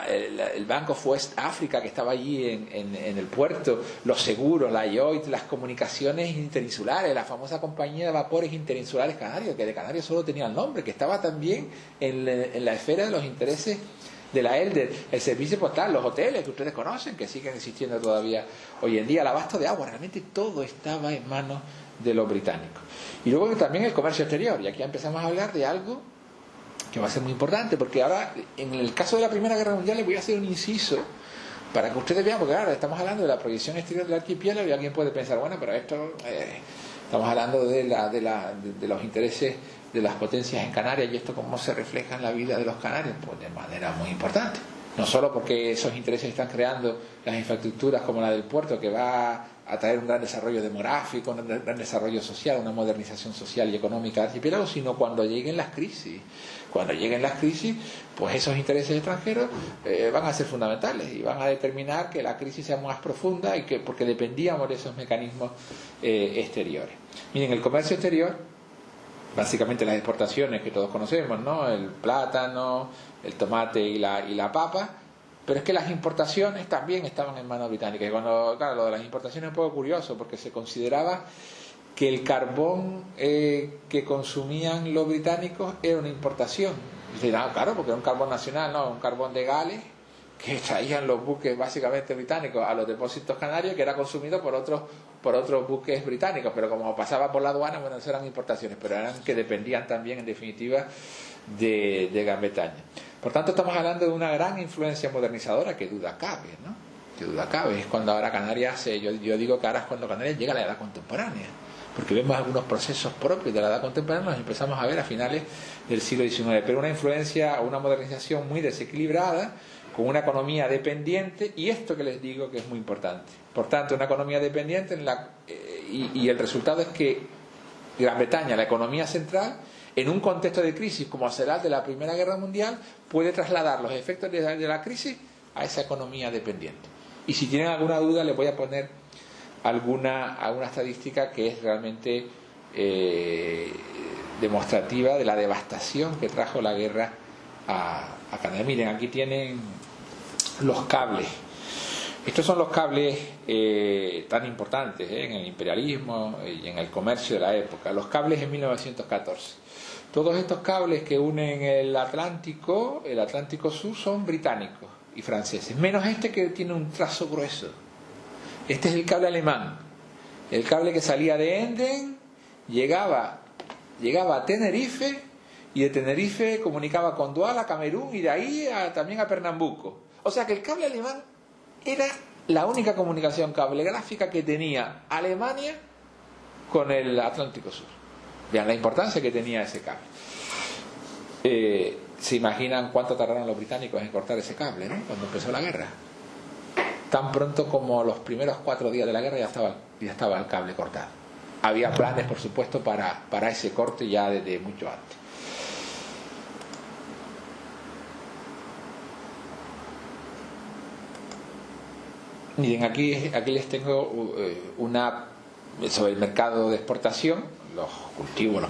El Bank of West Africa, que estaba allí en el puerto, los seguros, la Lloyd, las comunicaciones interinsulares, la famosa compañía de vapores interinsulares canarios, que de Canarias solo tenía el nombre, que estaba también en la esfera de los intereses de la Elder. El servicio postal, los hoteles que ustedes conocen, que siguen existiendo todavía hoy en día, el abasto de agua, realmente todo estaba en manos de los británicos. Y luego también el comercio exterior, y aquí empezamos a hablar de algo que va a ser muy importante, porque ahora, en el caso de la Primera Guerra Mundial, les voy a hacer un inciso para que ustedes vean, porque ahora estamos hablando de la proyección exterior del archipiélago y alguien puede pensar, bueno, pero esto estamos hablando de los intereses de las potencias en Canarias, y esto cómo se refleja en la vida de los canarios. Pues de manera muy importante. No solo porque esos intereses están creando las infraestructuras como la del puerto, que va a traer un gran desarrollo demográfico, un gran desarrollo social, una modernización social y económica del archipiélago, sino cuando lleguen las crisis. Cuando lleguen las crisis, pues esos intereses extranjeros van a ser fundamentales y van a determinar que la crisis sea más profunda y que porque dependíamos de esos mecanismos exteriores. Miren, el comercio exterior, básicamente las exportaciones que todos conocemos, ¿no? El plátano, el tomate y la papa. Pero es que las importaciones también estaban en manos británicas. Y cuando, claro, lo de las importaciones es un poco curioso, porque se consideraba que el carbón que consumían los británicos era una importación. Y dice, claro, porque era un carbón nacional, no, un carbón de Gales, que traían los buques básicamente británicos a los depósitos canarios, que era consumido por otros buques británicos. Pero como pasaba por la aduana, bueno, eso eran importaciones, pero eran que dependían también, en definitiva, de Gran Bretaña. Por tanto, estamos hablando de una gran influencia modernizadora que duda cabe, ¿no? Que duda cabe. Es cuando ahora Canarias, yo digo que ahora es cuando Canarias llega a la edad contemporánea, porque vemos algunos procesos propios de la edad contemporánea, los empezamos a ver a finales del siglo XIX, pero una influencia, una modernización muy desequilibrada, con una economía dependiente, y esto que les digo que es muy importante. Por tanto, una economía dependiente y el resultado es que Gran Bretaña, la economía central, en un contexto de crisis como será el de la Primera Guerra Mundial, puede trasladar los efectos de la crisis a esa economía dependiente. Y si tienen alguna duda, les voy a poner alguna estadística que es realmente demostrativa de la devastación que trajo la guerra a Canadá. Miren, aquí tienen los cables. Estos son los cables tan importantes en el imperialismo y en el comercio de la época. Los cables en 1914. Todos estos cables que unen el Atlántico Sur, son británicos y franceses, menos este que tiene un trazo grueso. Este es el cable alemán, el cable que salía de Emden, llegaba a Tenerife, y de Tenerife comunicaba con Douala, Camerún, y de ahí también a Pernambuco. O sea que el cable alemán era la única comunicación cablegráfica que tenía Alemania con el Atlántico Sur. Vean la importancia que tenía ese cable. ¿Se imaginan cuánto tardaron los británicos en cortar ese cable, ¿no? Cuando empezó la guerra? Tan pronto como los primeros 4 días de la guerra ya estaba el cable cortado. Había planes, por supuesto, para ese corte ya desde mucho antes. Miren, aquí les tengo una sobre el mercado de exportación, los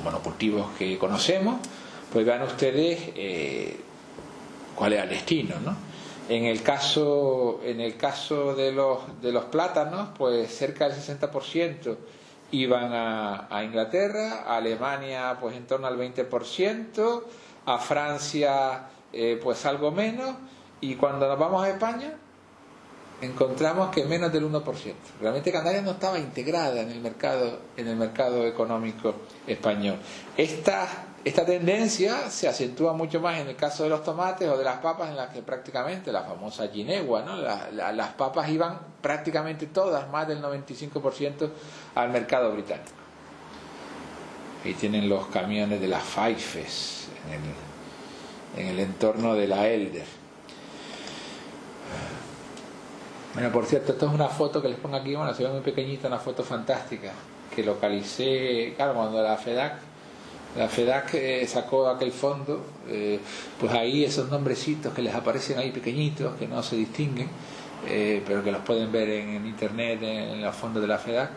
monocultivos que conocemos. Pues vean ustedes cuál era el destino, ¿no? En el caso de los plátanos, pues cerca del 60% iban a Inglaterra, a Alemania pues en torno al 20%, a Francia pues algo menos, y cuando nos vamos a España encontramos que menos del 1%. Realmente Canarias no estaba integrada en el mercado económico español. Esta tendencia se acentúa mucho más en el caso de los tomates o de las papas, en las que prácticamente la famosa guinegua, ¿no? Las papas iban prácticamente todas, más del 95%, al mercado británico. Ahí tienen los camiones de las Faifes en el entorno de la Elder. Bueno, por cierto, esto es una foto que les pongo aquí, bueno, se ve muy pequeñita, una foto fantástica que localicé, claro, cuando la FEDAC sacó aquel fondo, pues ahí esos nombrecitos que les aparecen ahí pequeñitos, que no se distinguen, pero que los pueden ver en internet, en los fondos de la FEDAC,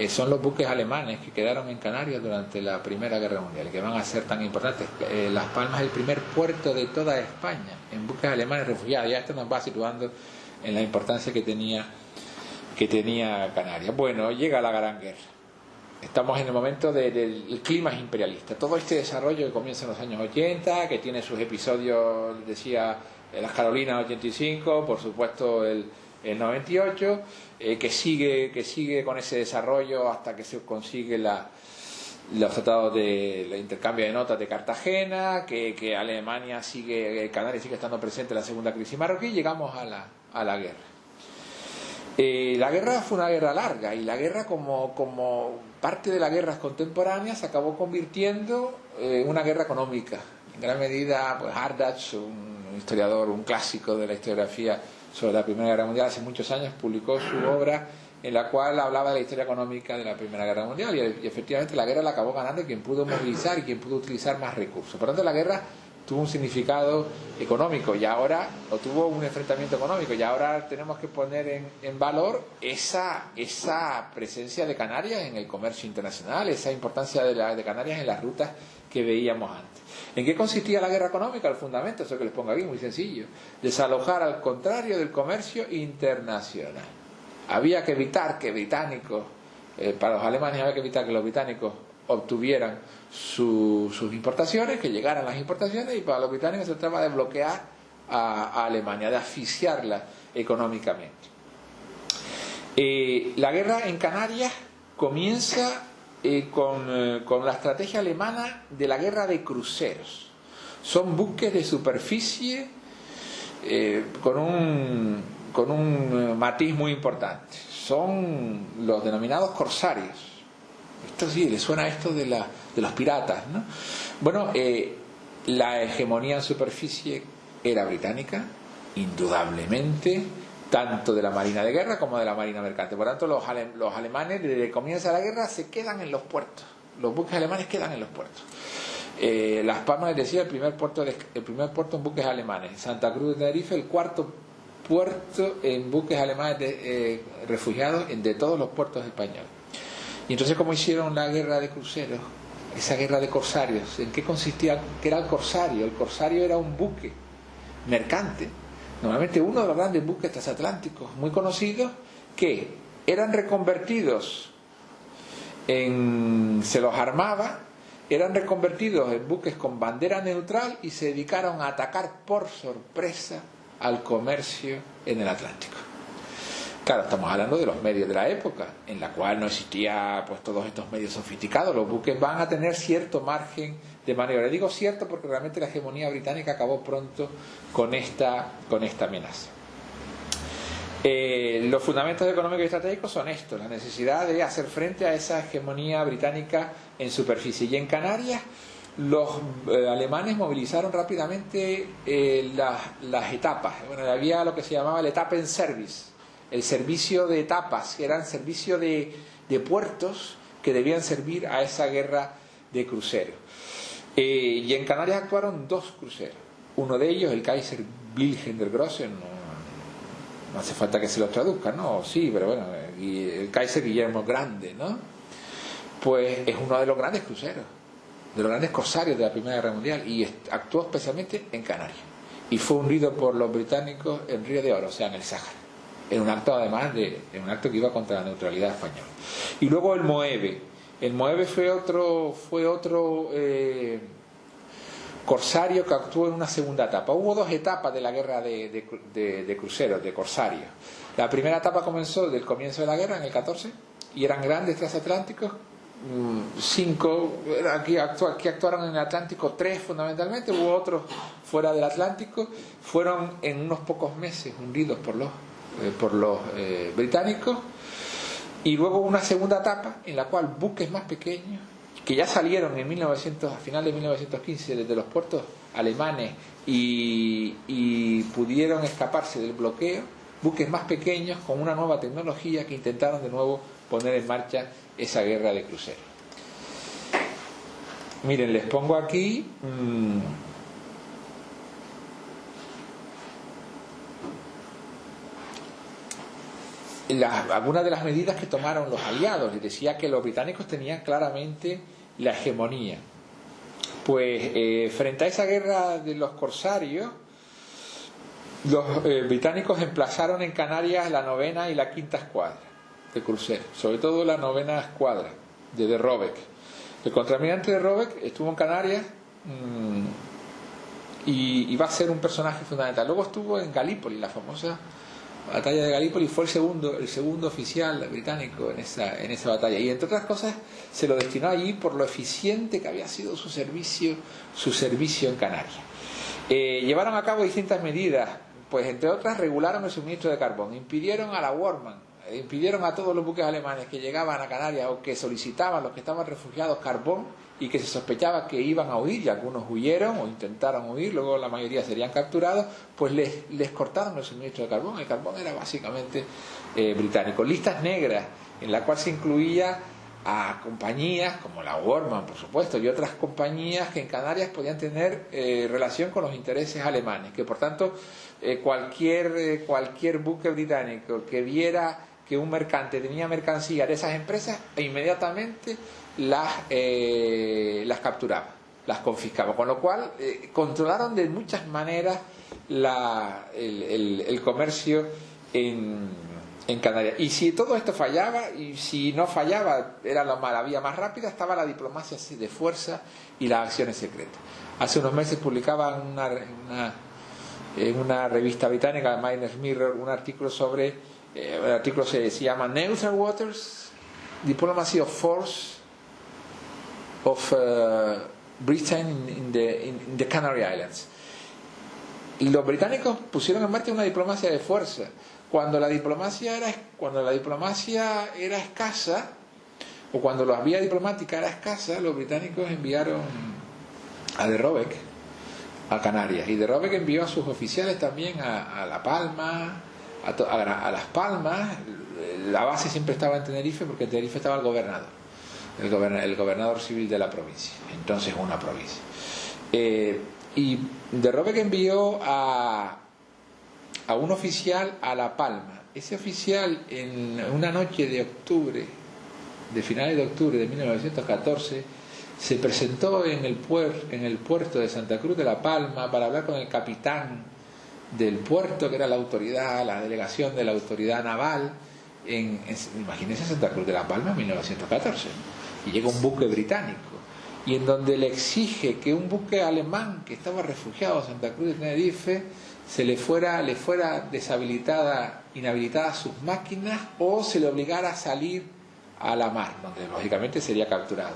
son los buques alemanes que quedaron en Canarias durante la Primera Guerra Mundial y que van a ser tan importantes. Las Palmas es el primer puerto de toda España en buques alemanes refugiados. Ya esto nos va situando en la importancia que tenía Canarias. Bueno, llega la Gran Guerra. Estamos en el momento del clima imperialista. Todo este desarrollo que comienza en los años 80, que tiene sus episodios, decía, las Carolinas 85, por supuesto el 98, que sigue con ese desarrollo hasta que se consigue los tratados del intercambio de notas de Cartagena, que Alemania Canarias sigue estando presente en la segunda crisis marroquí, y llegamos a la guerra. La guerra fue una guerra larga, y la guerra como parte de las guerras contemporáneas se acabó convirtiendo en una guerra económica. En gran medida, pues Ardach, un historiador, un clásico de la historiografía sobre la Primera Guerra Mundial, hace muchos años publicó su obra en la cual hablaba de la historia económica de la Primera Guerra Mundial, y efectivamente la guerra la acabó ganando quien pudo movilizar y quien pudo utilizar más recursos. Por lo tanto, la guerra tuvo un significado económico y ahora, o tuvo un enfrentamiento económico, y ahora tenemos que poner en valor esa presencia de Canarias en el comercio internacional, esa importancia de Canarias en las rutas que veíamos antes. ¿En qué consistía la guerra económica? El fundamento, eso que les pongo aquí, muy sencillo: desalojar al contrario del comercio internacional. Había que evitar que británicos, para los alemanes había que evitar que los británicos obtuvieran sus importaciones, que llegaran las importaciones, y para los británicos se trataba de bloquear a Alemania, de asfixiarla económicamente. La guerra en Canarias comienza con la estrategia alemana de la guerra de cruceros. Son buques de superficie con un matiz muy importante. Son los denominados corsarios. Esto sí, le suena a esto de los piratas, ¿no? Bueno, la hegemonía en superficie era británica, indudablemente, tanto de la marina de guerra como de la marina mercante. Por tanto, los alemanes, desde que comienza la guerra, se quedan en los puertos. Los buques alemanes quedan en los puertos. Las Palmas, les decía, el primer puerto en buques alemanes. Santa Cruz de Tenerife, el cuarto puerto en buques alemanes refugiados de todos los puertos españoles. Y entonces, ¿cómo hicieron la guerra de cruceros? Esa guerra de corsarios, ¿en qué consistía? ¿Qué era el corsario? El corsario era un buque mercante, normalmente uno de los grandes buques transatlánticos muy conocidos, que eran reconvertidos se los armaba, eran reconvertidos en buques con bandera neutral y se dedicaron a atacar por sorpresa al comercio en el Atlántico. Claro, estamos hablando de los medios de la época, en la cual no existía pues todos estos medios sofisticados. Los buques van a tener cierto margen de maniobra. Digo cierto porque realmente la hegemonía británica acabó pronto con esta amenaza. Los fundamentos económicos y estratégicos son estos: la necesidad de hacer frente a esa hegemonía británica en superficie. Y en Canarias, los alemanes movilizaron rápidamente las etapas. Bueno, había lo que se llamaba el etapa en service, el servicio de etapas, que eran servicio de puertos que debían servir a esa guerra de cruceros. Y en Canarias actuaron dos cruceros. Uno de ellos, el Kaiser Wilhelm der Große, no hace falta que se lo traduzca, ¿no? Sí, pero bueno, y el Kaiser Guillermo Grande, ¿no? Pues es uno de los grandes cruceros, de los grandes corsarios de la Primera Guerra Mundial, y actuó especialmente en Canarias. Y fue hundido por los británicos en Río de Oro, o sea, en el Sáhara. En un acto, además, en un acto que iba contra la neutralidad española. Y luego el Moeve. El Moeve fue otro corsario que actuó en una segunda etapa. Hubo dos etapas de la guerra de cruceros, de corsarios. La primera etapa comenzó desde el comienzo de la guerra, en el 14, y eran grandes transatlánticos, 5, aquí actuaron en el Atlántico 3 fundamentalmente, hubo otros fuera del Atlántico, fueron en unos pocos meses hundidos por los británicos. Y luego una segunda etapa en la cual buques más pequeños, que ya salieron a final de 1915 desde los puertos alemanes y pudieron escaparse del bloqueo, buques más pequeños con una nueva tecnología que intentaron de nuevo poner en marcha esa guerra de cruceros. Miren, les pongo aquí algunas de las medidas que tomaron los aliados. Les decía que los británicos tenían claramente la hegemonía. Pues frente a esa guerra de los corsarios, los británicos emplazaron en Canarias la 9ª y la 5ª escuadra de cruceros, sobre todo la 9ª escuadra de De Robeck. El contraalmirante De Robeck estuvo en Canarias y va a ser un personaje fundamental. Luego estuvo en Galípoli, la famosa batalla de Galípoli, fue el segundo oficial británico en esa batalla, y entre otras cosas se lo destinó allí por lo eficiente que había sido su servicio en Canarias. Llevaron a cabo distintas medidas, pues entre otras regularon el suministro de carbón, impidieron a la Warman impidieron a todos los buques alemanes que llegaban a Canarias o que solicitaban, los que estaban refugiados, carbón, y que se sospechaba que iban a huir, y algunos huyeron o intentaron huir, luego la mayoría serían capturados, pues les cortaron el suministro de carbón. El carbón era básicamente británico. Listas negras, en la cual se incluía a compañías como la Worman, por supuesto, y otras compañías que en Canarias podían tener relación con los intereses alemanes, que por tanto cualquier buque británico que viera que un mercante tenía mercancía de esas empresas, inmediatamente las capturaba, las confiscaba, con lo cual controlaron de muchas maneras el comercio en Canarias. Y si todo esto fallaba, y si no fallaba, era la vía más rápida, estaba la diplomacia de fuerza y las acciones secretas. Hace unos meses publicaba en una revista británica, Miners Mirror, un artículo sobre, el artículo se llama Neutral Waters, Diplomacy of Force of Britain in the Canary Islands. Y los británicos pusieron en marcha una diplomacia de fuerza. Cuando la diplomacia era escasa, o cuando la vía diplomática era escasa, los británicos enviaron a de Robeck a Canarias, y de Robeck envió a sus oficiales también a La Palma, a Las Palmas. La base siempre estaba en Tenerife, porque en Tenerife estaba el gobernador civil de la provincia, entonces una provincia. Y de Robeck envió a un oficial a La Palma. Ese oficial, en una noche de finales de octubre de 1914, se presentó en el puerto de Santa Cruz de La Palma para hablar con el capitán del puerto, que era la autoridad, la delegación de la autoridad naval. Imagínense, Santa Cruz de La Palma en 1914, y llega un buque británico, y en donde le exige que un buque alemán que estaba refugiado en Santa Cruz de Tenerife le fuera inhabilitada sus máquinas, o se le obligara a salir a la mar, donde lógicamente sería capturado.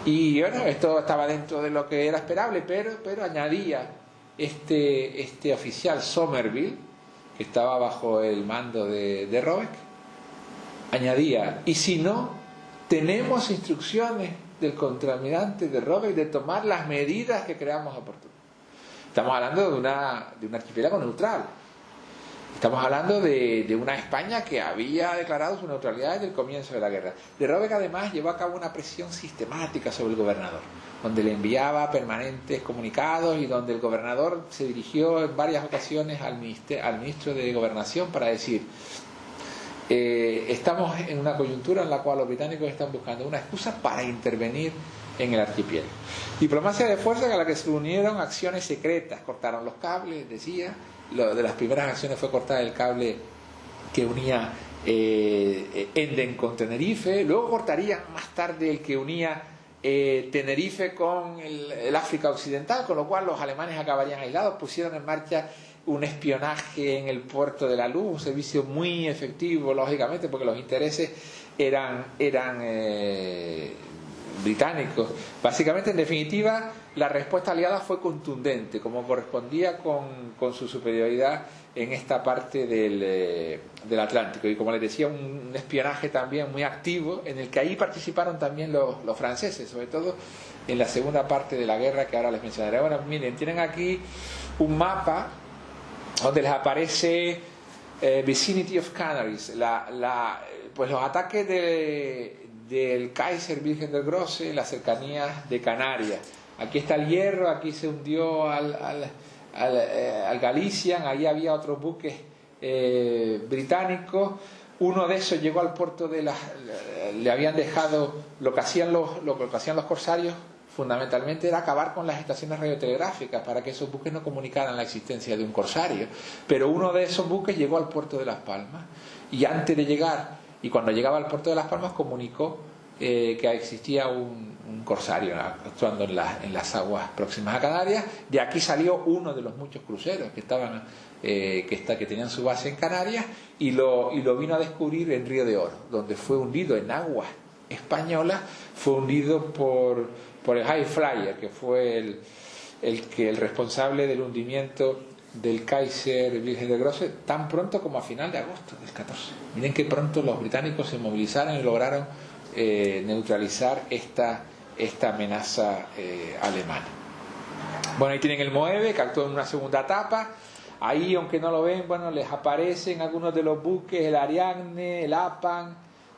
Y bueno, esto estaba dentro de lo que era esperable, pero añadía este oficial Somerville, que estaba bajo el mando de Robeck, añadía: y si no, tenemos instrucciones del contraalmirante de Robeck de tomar las medidas que creamos oportunas. Estamos hablando de un archipiélago neutral. Estamos hablando de una España que había declarado su neutralidad desde el comienzo de la guerra. De Robeck, además, llevó a cabo una presión sistemática sobre el gobernador, donde le enviaba permanentes comunicados, y donde el gobernador se dirigió en varias ocasiones al ministro de Gobernación para decir: estamos en una coyuntura en la cual los británicos están buscando una excusa para intervenir en el archipiélago. Diplomacia de fuerza, a la que se unieron acciones secretas. Cortaron los cables, decía. De las primeras acciones fue cortar el cable que unía Enden con Tenerife. Luego cortarían más tarde el que unía Tenerife con el África Occidental, con lo cual los alemanes acabarían aislados. Pusieron en marcha un espionaje en el puerto de la Luz, un servicio muy efectivo, lógicamente, porque los intereses eran británicos. Básicamente, en definitiva, la respuesta aliada fue contundente, como correspondía con su superioridad en esta parte del Atlántico. Y como les decía, un espionaje también muy activo, en el que ahí participaron también los franceses, sobre todo en la segunda parte de la guerra, que ahora les mencionaré. Bueno, miren, tienen aquí un mapa donde les aparece Vicinity of Canaries, pues los ataques del Kaiser Wilhelm del Grosse en las cercanías de Canarias. Aquí está el Hierro, aquí se hundió al Galician, ahí había otros buques británicos. Uno de esos llegó al puerto le habían dejado. Lo que hacían los corsarios fundamentalmente era acabar con las estaciones radiotelegráficas para que esos buques no comunicaran la existencia de un corsario. Pero uno de esos buques llegó al puerto de Las Palmas, y antes de llegar, y cuando llegaba al puerto de Las Palmas, comunicó que existía un corsario actuando en las aguas próximas a Canarias. De aquí salió uno de los muchos cruceros que tenían su base en Canarias, y lo vino a descubrir en Río de Oro, donde fue hundido en aguas españolas. Fue hundido por el High Flyer, que fue el responsable del hundimiento del Kaiser Wilhelm der Grosse tan pronto como a final de agosto del 14. Miren qué pronto los británicos se movilizaron y lograron neutralizar esta amenaza alemana. Bueno, ahí tienen el Moeve, que actuó en una segunda etapa. Ahí, aunque no lo ven, bueno, les aparecen algunos de los buques, el Ariadne, el Apan,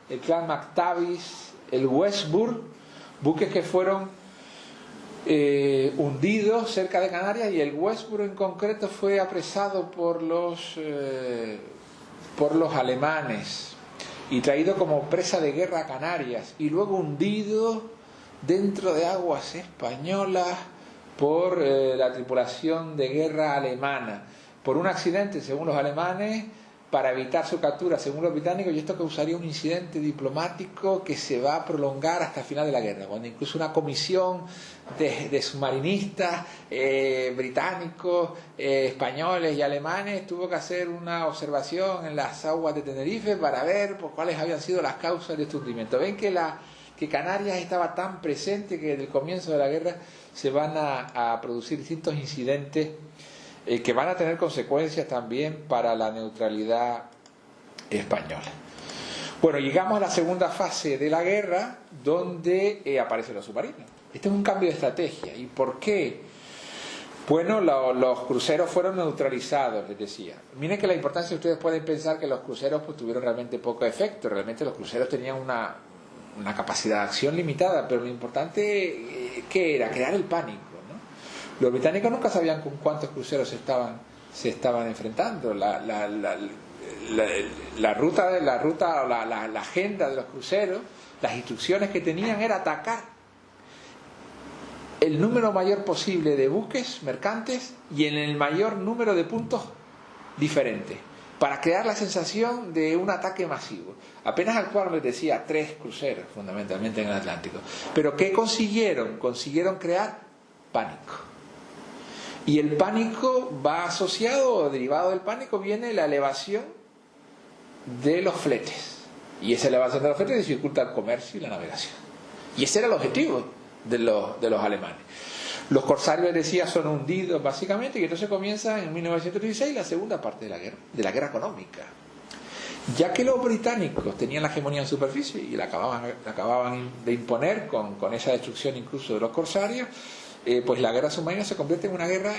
el Clan McTavish, el Westburg, buques que fueron hundidos cerca de Canarias, y el Westburg en concreto fue apresado por los alemanes y traído como presa de guerra a Canarias, y luego hundido dentro de aguas españolas por la tripulación de guerra alemana, por un accidente según los alemanes, para evitar su captura según los británicos, y esto causaría un incidente diplomático que se va a prolongar hasta el final de la guerra, cuando incluso una comisión de submarinistas británicos, españoles y alemanes tuvo que hacer una observación en las aguas de Tenerife para ver por cuáles habían sido las causas de este hundimiento. Ven que Canarias estaba tan presente que desde el comienzo de la guerra se van a producir distintos incidentes que van a tener consecuencias también para la neutralidad española. Bueno, llegamos a la segunda fase de la guerra, donde aparecen los submarinos. Este es un cambio de estrategia. ¿Y por qué? Bueno, los cruceros fueron neutralizados, les decía. Miren que la importancia, ustedes pueden pensar que los cruceros pues tuvieron realmente poco efecto. Realmente los cruceros tenían una capacidad de acción limitada, pero lo importante, ¿qué era? Crear el pánico. Los británicos nunca sabían con cuántos cruceros se estaban enfrentando. La agenda de los cruceros, las instrucciones que tenían era atacar el número mayor posible de buques mercantes y en el mayor número de puntos diferentes, para crear la sensación de un ataque masivo. Apenas actuaron, les decía, 3 cruceros fundamentalmente en el Atlántico. Pero ¿qué consiguieron? Consiguieron crear pánico. Y el pánico va asociado, o derivado del pánico, viene la elevación de los fletes. Y esa elevación de los fletes dificulta el comercio y la navegación. Y ese era el objetivo de los alemanes. Los corsarios, les decía, son hundidos básicamente, y entonces comienza en 1916 la segunda parte de la guerra económica. Ya que los británicos tenían la hegemonía en superficie y la acababan de imponer con esa destrucción incluso de los corsarios, pues la guerra submarina se convierte en una guerra,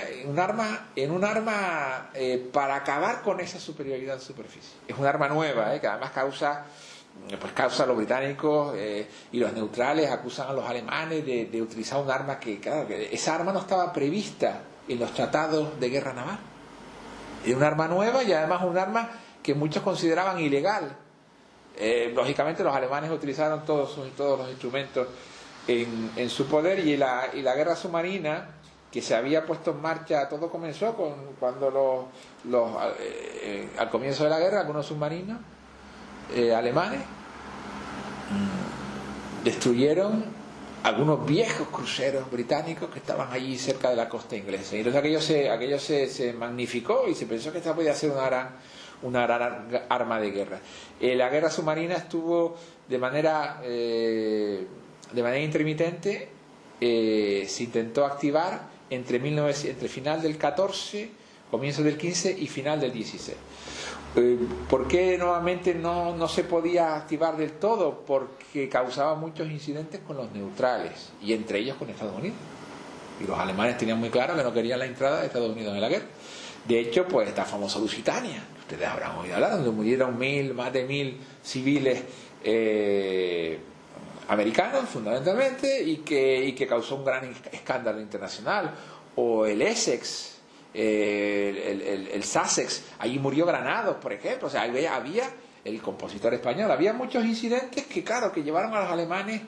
en un arma para acabar con esa superioridad en superficie. Es un arma nueva, que además causa a los británicos y los neutrales acusan a los alemanes de utilizar un arma que, claro, que esa arma no estaba prevista en los tratados de guerra naval. Es un arma nueva y además un arma que muchos consideraban ilegal. Lógicamente los alemanes utilizaron todos los instrumentos en su poder, y la guerra submarina que se había puesto en marcha, todo comenzó cuando al comienzo de la guerra algunos submarinos alemanes destruyeron algunos viejos cruceros británicos que estaban allí cerca de la costa inglesa, y entonces aquello se magnificó y se pensó que esta podía ser una gran arma de guerra. La guerra submarina estuvo de manera intermitente, se intentó activar entre final del 14, comienzo del 15 y final del 16. ¿Por qué nuevamente no se podía activar del todo? Porque causaba muchos incidentes con los neutrales, y entre ellos con Estados Unidos. Y los alemanes tenían muy claro que no querían la entrada de Estados Unidos en la guerra. De hecho, pues esta famosa Lusitania, que ustedes habrán oído hablar, donde murieron más de 1000 civiles americanos fundamentalmente, y que causó un gran escándalo internacional. O el Essex, el Sussex, allí murió Granados, por ejemplo. O sea, había el compositor español, había muchos incidentes que, claro, que llevaron a los alemanes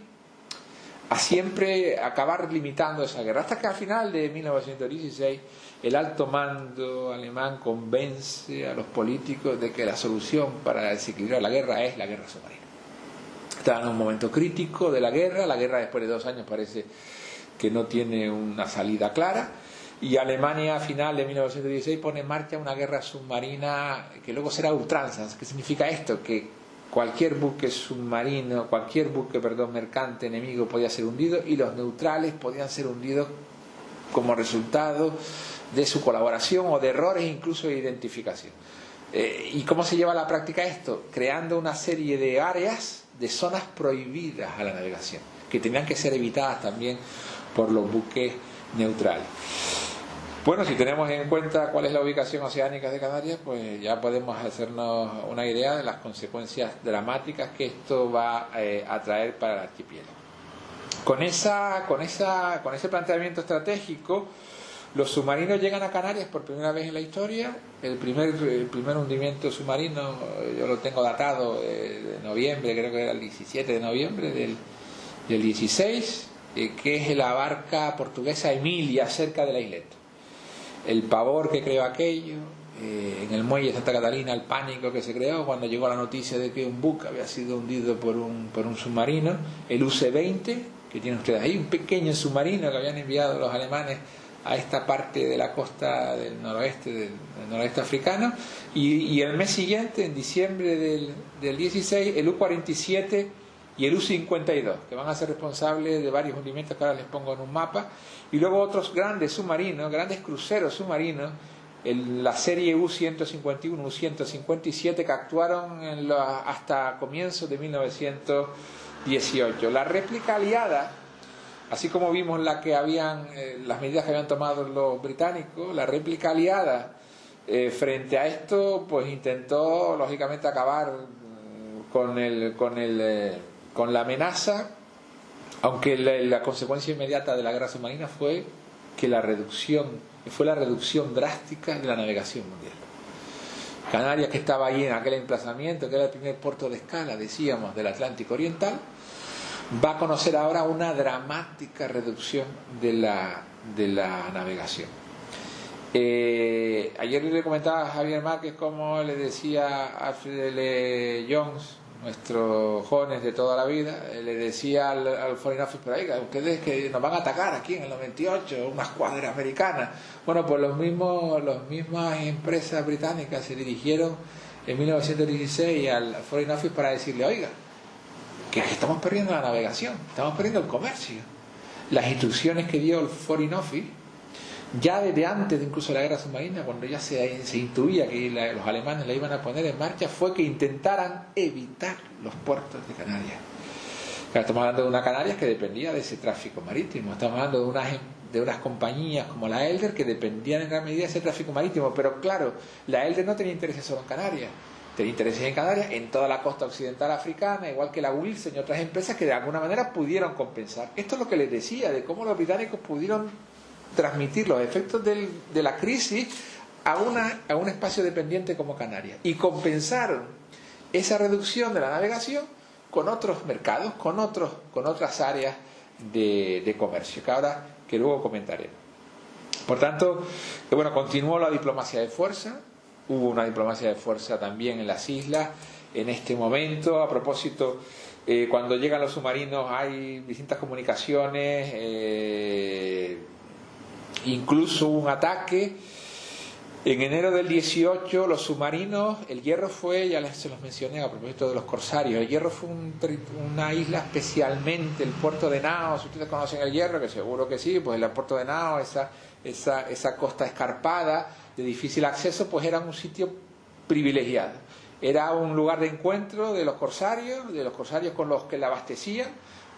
a siempre acabar limitando esa guerra, hasta que al final de 1916 el alto mando alemán convence a los políticos de que la solución para desequilibrar la guerra es la guerra submarina. Estaban en un momento crítico de la guerra después de 2 años parece que no tiene una salida clara, y Alemania a final de 1916 pone en marcha una guerra submarina que luego será ultranza. ¿Qué significa esto? Que cualquier buque mercante enemigo podía ser hundido, y los neutrales podían ser hundidos como resultado de su colaboración o de errores incluso de identificación. ¿Y cómo se lleva a la práctica esto? Creando una serie de áreas, de zonas prohibidas a la navegación, que tenían que ser evitadas también por los buques neutrales. Bueno, si tenemos en cuenta cuál es la ubicación oceánica de Canarias, pues ya podemos hacernos una idea de las consecuencias dramáticas que esto va a traer para el archipiélago. Con ese planteamiento estratégico, los submarinos llegan a Canarias por primera vez en la historia. El primer hundimiento submarino, yo lo tengo datado de noviembre, creo que era el 17 de noviembre del 16, que es la barca portuguesa Emilia, cerca de la isleta. El pavor que creó aquello, en el muelle de Santa Catalina, el pánico que se creó cuando llegó la noticia de que un buque había sido hundido por un submarino, el UC-20, que tienen ustedes ahí, un pequeño submarino que habían enviado los alemanes a esta parte de la costa del noroeste africano, y el mes siguiente, en diciembre del 16, el U-47 y el U-52, que van a ser responsables de varios hundimientos que ahora les pongo en un mapa, y luego otros grandes submarinos, grandes cruceros submarinos, la serie U-151, U-157, que actuaron hasta comienzos de 1918. La réplica aliada, así como vimos las medidas que habían tomado los británicos, la réplica aliada frente a esto, pues intentó lógicamente acabar con la amenaza, aunque la consecuencia inmediata de la guerra submarina fue la reducción drástica de la navegación mundial. Canarias, que estaba allí en aquel emplazamiento, que era el primer puerto de escala, decíamos, del Atlántico Oriental, va a conocer ahora una dramática reducción de la navegación. Ayer le comentaba a Javier Márquez cómo le decía a Alfred L. Jones, nuestros jóvenes de toda la vida, le decía al Foreign Office, pero oiga, ustedes que nos van a atacar aquí en el 98, una escuadra americana. Bueno, pues las mismas empresas británicas se dirigieron en 1916 al Foreign Office para decirle, oiga, que estamos perdiendo la navegación, estamos perdiendo el comercio. Las instrucciones que dio el Foreign Office, ya desde antes de incluso la guerra submarina, cuando ya se intuía que los alemanes la iban a poner en marcha, fue que intentaran evitar los puertos de Canarias. Claro, estamos hablando de una Canarias que dependía de ese tráfico marítimo, estamos hablando de unas compañías como la Elder que dependían en gran medida de ese tráfico marítimo, pero claro, la Elder no tenía intereses solo en Canarias, tenía intereses en Canarias, en toda la costa occidental africana, igual que la Wilson y otras empresas que de alguna manera pudieron compensar. Esto es lo que les decía, de cómo los británicos pudieron transmitir los efectos de la crisis a un espacio dependiente como Canarias, y compensaron esa reducción de la navegación con otros mercados, con otras áreas de comercio, que luego comentaré. Por tanto, bueno, continuó la diplomacia de fuerza. Hubo una diplomacia de fuerza también en las islas en este momento. A propósito, cuando llegan los submarinos hay distintas comunicaciones, incluso un ataque. En enero del 18 los submarinos, el Hierro fue, ya se los mencioné a propósito de los corsarios, el Hierro fue una isla especialmente, el puerto de Nao, si ustedes conocen el Hierro, que seguro que sí, pues el puerto de Nao, esa costa escarpada, de difícil acceso, pues era un sitio privilegiado. Era un lugar de encuentro de los corsarios con los que la abastecían,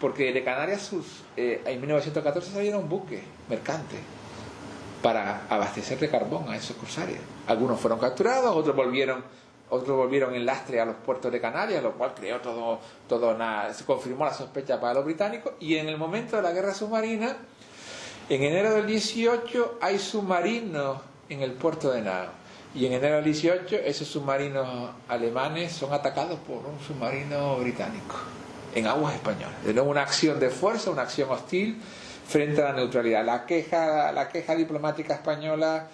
porque de Canarias en 1914 salieron buques mercantes para abastecer de carbón a esos corsarios. Algunos fueron capturados, otros volvieron en lastre a los puertos de Canarias, lo cual creó se confirmó la sospecha para los británicos. Y en el momento de la guerra submarina, en enero del 18 hay submarinos en el puerto de Nao, y en enero del 18 esos submarinos alemanes son atacados por un submarino británico en aguas españolas. De nuevo una acción de fuerza, una acción hostil frente a la neutralidad. La queja diplomática española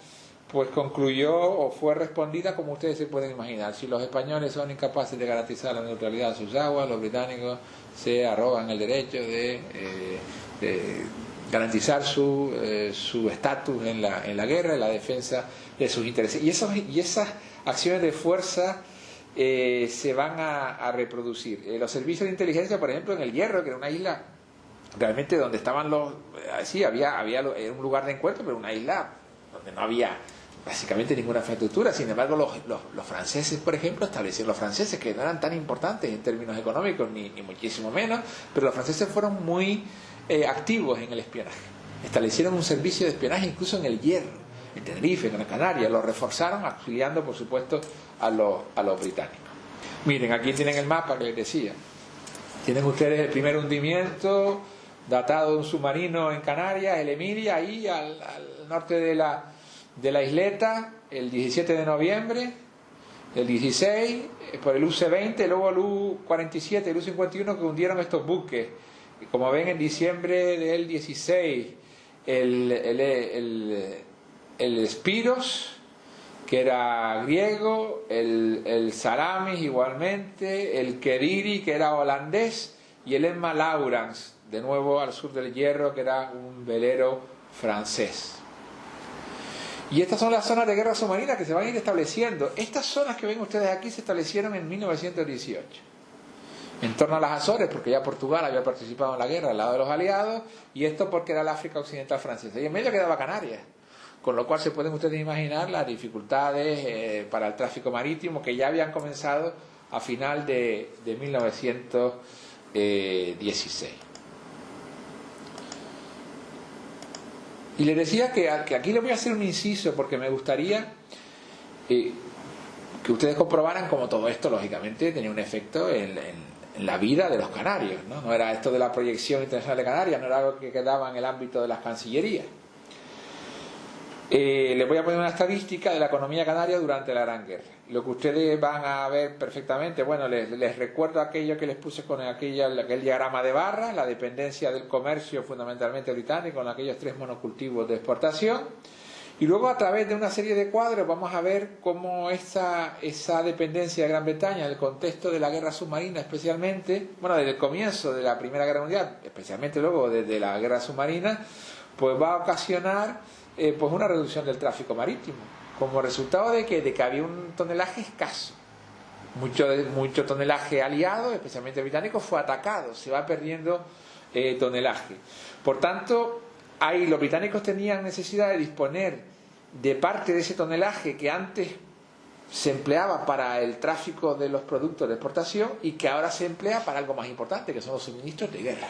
pues concluyó o fue respondida como ustedes se pueden imaginar. Si los españoles son incapaces de garantizar la neutralidad de sus aguas, los británicos se arrogan el derecho de garantizar su estatus en la guerra, en la defensa de sus intereses. Y esas acciones de fuerza se van a reproducir. Los servicios de inteligencia, por ejemplo, en el Hierro, que era una isla realmente donde estaban sí, había era un lugar de encuentro, pero una isla donde no había básicamente ninguna infraestructura. Sin embargo, los franceses, por ejemplo, establecieron, los franceses, que no eran tan importantes en términos económicos, ni muchísimo menos, pero los franceses fueron muy activos en el espionaje. Establecieron un servicio de espionaje incluso en el Hierro, en Tenerife, en Gran Canaria. Lo reforzaron, auxiliando, por supuesto, a los británicos. Miren, aquí tienen el mapa que les decía. Tienen ustedes el primer hundimiento datado de un submarino en Canarias, el Emilia, ahí al norte de la isleta, el 17 de noviembre, el 16, por el UC-20, luego el U-47, el U-51, que hundieron estos buques. Como ven, en diciembre del 16, el Spiros, que era griego, el Salamis igualmente, el Kediri, que era holandés, y el Emma Laurens, de nuevo al sur del Hierro, que era un velero francés. Y estas son las zonas de guerra submarina que se van a ir estableciendo. Estas zonas que ven ustedes aquí se establecieron en 1918, en torno a las Azores, porque ya Portugal había participado en la guerra al lado de los aliados, y esto porque era el África Occidental francesa, y en medio quedaba Canarias, con lo cual se pueden ustedes imaginar las dificultades para el tráfico marítimo que ya habían comenzado a final de 1916. Y les decía que aquí les voy a hacer un inciso, porque me gustaría que ustedes comprobaran cómo todo esto, lógicamente, tenía un efecto en la vida de los canarios, ¿no? No era esto de la proyección internacional de Canarias, no era algo que quedaba en el ámbito de las cancillerías. Les voy a poner una estadística de la economía canaria durante la Gran Guerra. Lo que ustedes van a ver perfectamente, bueno, les recuerdo aquello que les puse con aquel diagrama de barras, la dependencia del comercio fundamentalmente británico con aquellos 3 monocultivos de exportación, y luego a través de una serie de cuadros vamos a ver cómo esa dependencia de Gran Bretaña en el contexto de la guerra submarina, especialmente, bueno, desde el comienzo de la Primera Guerra Mundial, especialmente luego desde la guerra submarina, pues va a ocasionar pues una reducción del tráfico marítimo, como resultado de que había un tonelaje escaso. Mucho tonelaje aliado, especialmente británico, fue atacado, se va perdiendo tonelaje. Por tanto, los británicos tenían necesidad de disponer de parte de ese tonelaje que antes se empleaba para el tráfico de los productos de exportación y que ahora se emplea para algo más importante, que son los suministros de guerra,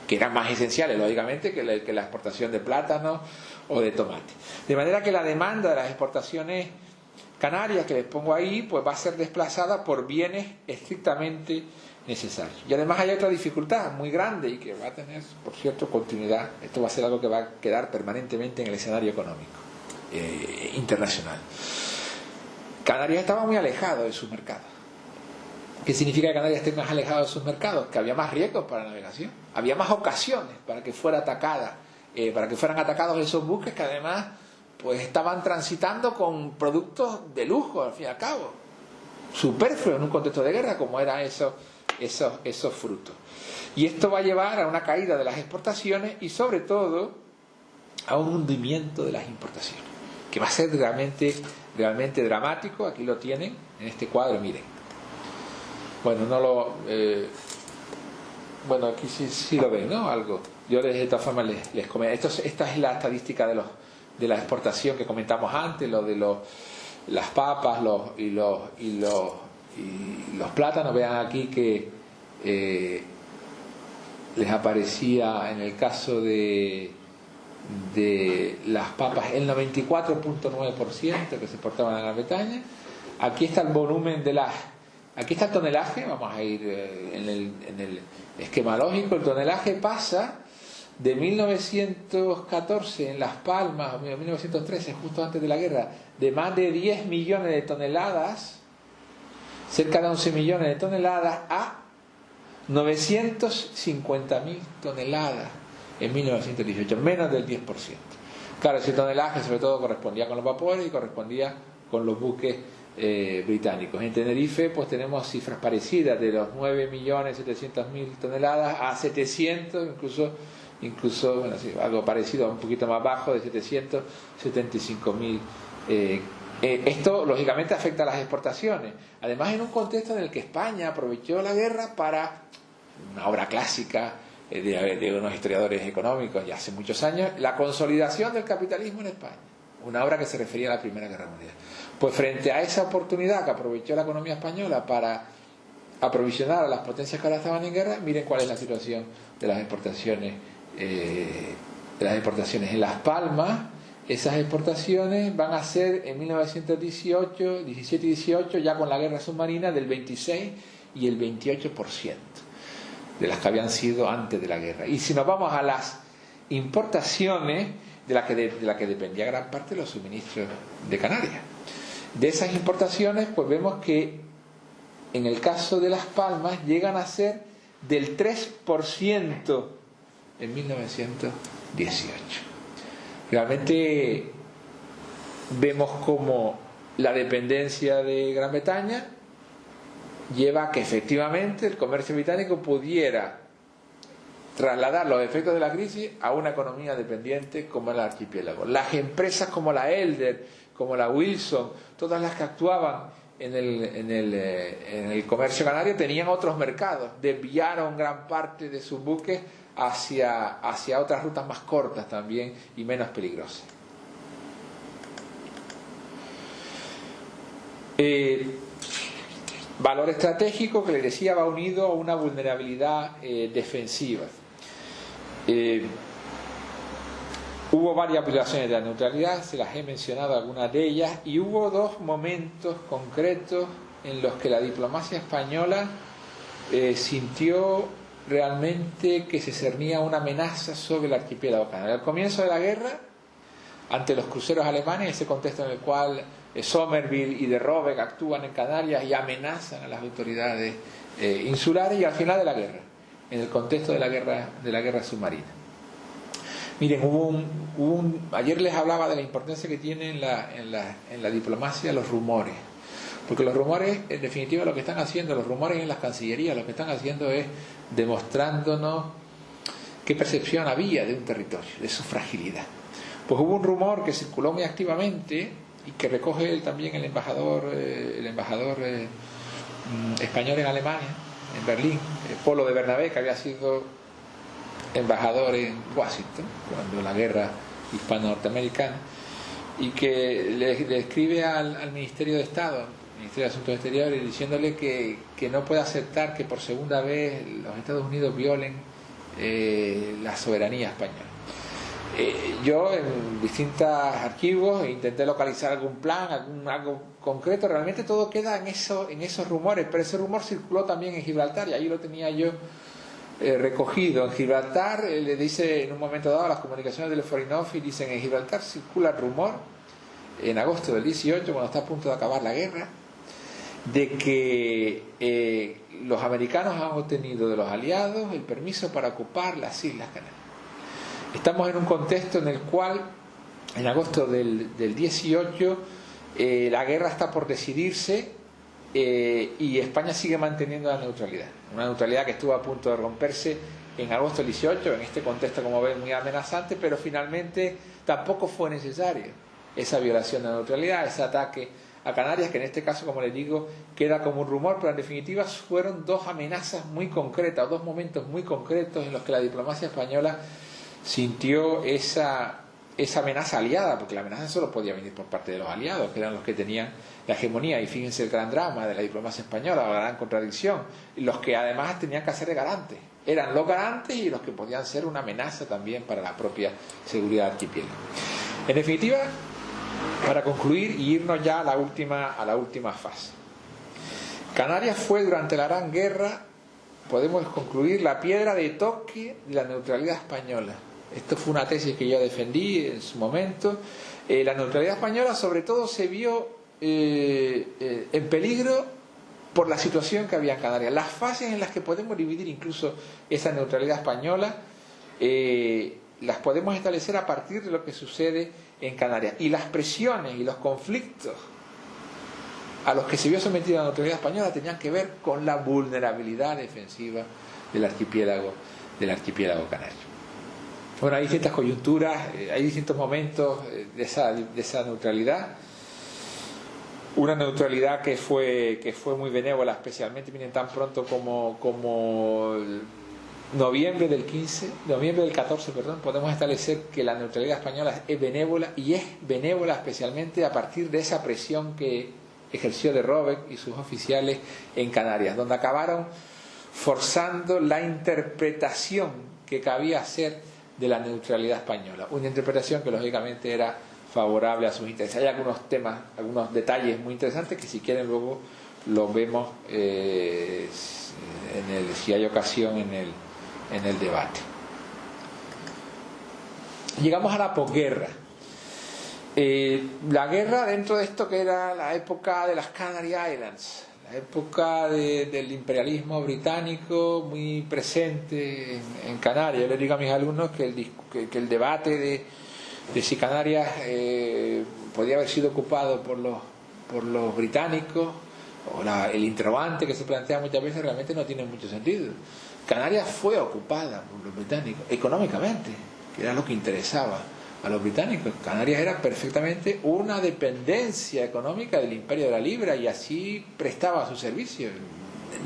que eran más esenciales, lógicamente, que la exportación de plátanos o de tomate. De manera que la demanda de las exportaciones canarias, que les pongo ahí, pues va a ser desplazada por bienes estrictamente necesarios. Y además hay otra dificultad muy grande y que va a tener, por cierto, continuidad. Esto va a ser algo que va a quedar permanentemente en el escenario económico internacional. Canarias estaba muy alejado de sus mercados. ¿Qué significa que Canarias esté más alejado de sus mercados? Que había más riesgos para la navegación, había más ocasiones para que fuera atacada, para que fueran atacados esos buques que además pues estaban transitando con productos de lujo, al fin y al cabo, superfluos en un contexto de guerra, como eran esos frutos. Y esto va a llevar a una caída de las exportaciones y sobre todo a un hundimiento de las importaciones, que va a ser realmente dramático. Aquí lo tienen en este cuadro, miren. Bueno, bueno, aquí sí lo ven, ¿no? Algo. Yo de todas formas les comento. Esta es la estadística de la exportación que comentamos antes, lo de las papas y los plátanos. Vean aquí que les aparecía en el caso de las papas el 94.9% que se exportaban a Gran Bretaña. Aquí está el volumen aquí está el tonelaje. Vamos a ir en el esquema lógico. El tonelaje pasa de 1914 en Las Palmas, 1913, justo antes de la guerra, de más de 10 millones de toneladas, cerca de 11 millones de toneladas, a 950.000 toneladas en 1918, menos del 10%. Claro, ese tonelaje sobre todo correspondía con los vapores y correspondía con los buques británicos. En Tenerife pues tenemos cifras parecidas, de los 9.700.000 toneladas a 700, incluso bueno, sí, algo parecido, un poquito más bajo, de 775.000. Esto lógicamente afecta a las exportaciones, además en un contexto en el que España aprovechó la guerra para una obra clásica de unos historiadores económicos ya hace muchos años, la consolidación del capitalismo en España, una obra que se refería a la Primera Guerra Mundial. Pues frente a esa oportunidad que aprovechó la economía española para aprovisionar a las potencias que ahora estaban en guerra, miren cuál es la situación de las exportaciones. En Las Palmas, esas exportaciones van a ser en 1918, 17 y 18, ya con la guerra submarina, del 26 y el 28% de las que habían sido antes de la guerra. Y si nos vamos a las importaciones, de la que dependía gran parte de los suministros de Canarias, de esas importaciones, pues vemos que en el caso de Las Palmas llegan a ser del 3% en 1918. Realmente vemos como la dependencia de Gran Bretaña lleva a que efectivamente el comercio británico pudiera trasladar los efectos de la crisis a una economía dependiente como el archipiélago. Las empresas como la Elder, como la Wilson, todas las que actuaban en el comercio canario tenían otros mercados, desviaron gran parte de sus buques hacia otras rutas más cortas también y menos peligrosas. Valor estratégico que les decía va unido a una vulnerabilidad defensiva. Hubo varias violaciones de la neutralidad, se las he mencionado algunas de ellas, y hubo dos momentos concretos en los que la diplomacia española sintió realmente que se cernía una amenaza sobre el archipiélago canario. Al comienzo de la guerra, ante los cruceros alemanes, ese contexto en el cual Sommerville y de Robeck actúan en Canarias y amenazan a las autoridades insulares, y al final de la guerra, en el contexto de la guerra submarina. Miren, ayer les hablaba de la importancia que tiene en la diplomacia los rumores, porque los rumores, en definitiva, lo que están haciendo, los rumores en las cancillerías, lo que están haciendo es demostrándonos qué percepción había de un territorio, de su fragilidad. Pues hubo un rumor que circuló muy activamente y que recoge también el embajador español en Alemania, en Berlín, Polo de Bernabé, que había sido embajador en Washington cuando la guerra hispano-norteamericana, y que le escribe al Ministerio de Estado, Ministerio de Asuntos Exteriores, diciéndole que no puede aceptar que por segunda vez los Estados Unidos violen la soberanía española. Yo en distintos archivos intenté localizar algún plan, algo concreto. Realmente todo queda en esos rumores, pero ese rumor circuló también en Gibraltar, y ahí lo tenía yo recogido. En Gibraltar le dice en un momento dado a las comunicaciones del Foreign Office, dicen: en Gibraltar circula el rumor en agosto del 18, cuando está a punto de acabar la guerra, de que los americanos han obtenido de los aliados el permiso para ocupar las Islas Canarias. Estamos en un contexto en el cual en agosto del 18 la guerra está por decidirse, y España sigue manteniendo la neutralidad, una neutralidad que estuvo a punto de romperse en agosto del 18, en este contexto, como ven, muy amenazante, pero finalmente tampoco fue necesario esa violación de la neutralidad, ese ataque a Canarias, que en este caso, como les digo, queda como un rumor, pero en definitiva fueron dos amenazas muy concretas, dos momentos muy concretos en los que la diplomacia española sintió esa amenaza aliada, porque la amenaza solo podía venir por parte de los aliados, que eran los que tenían la hegemonía. Y fíjense el gran drama de la diplomacia española, la gran contradicción, los que además tenían que ser garantes, eran los garantes y los que podían ser una amenaza también para la propia seguridad archipiélago. En definitiva, para concluir y irnos ya a la última fase, Canarias fue durante la Gran Guerra, podemos concluir, la piedra de toque de la neutralidad española. Esto fue una tesis que yo defendí en su momento. La neutralidad española sobre todo se vio en peligro por la situación que había en Canarias. Las fases en las que podemos dividir incluso esa neutralidad española las podemos establecer a partir de lo que sucede en Canarias. Y las presiones y los conflictos a los que se vio sometida la neutralidad española tenían que ver con la vulnerabilidad defensiva del archipiélago canario. Bueno, hay distintas coyunturas, hay distintos momentos de esa neutralidad. Una neutralidad que fue muy benévola, especialmente, miren, tan pronto como noviembre del 14, perdón, podemos establecer que la neutralidad española es benévola, y es benévola especialmente a partir de esa presión que ejerció de Robeck y sus oficiales en Canarias, donde acabaron forzando la interpretación que cabía hacer de la neutralidad española, una interpretación que lógicamente era favorable a sus intereses. Hay algunos temas, algunos detalles muy interesantes que si quieren luego los vemos si hay ocasión en el debate. Llegamos a la posguerra. La guerra dentro de esto que era la época de las Canary Islands, la época del imperialismo británico muy presente en Canarias. Yo les digo a mis alumnos que el debate de si Canarias podía haber sido ocupado por los británicos, o el interrogante que se plantea muchas veces, realmente no tiene mucho sentido. Canarias fue ocupada por los británicos económicamente, que era lo que interesaba a los británicos. Canarias era perfectamente una dependencia económica del Imperio de la Libra, y así prestaba su servicio.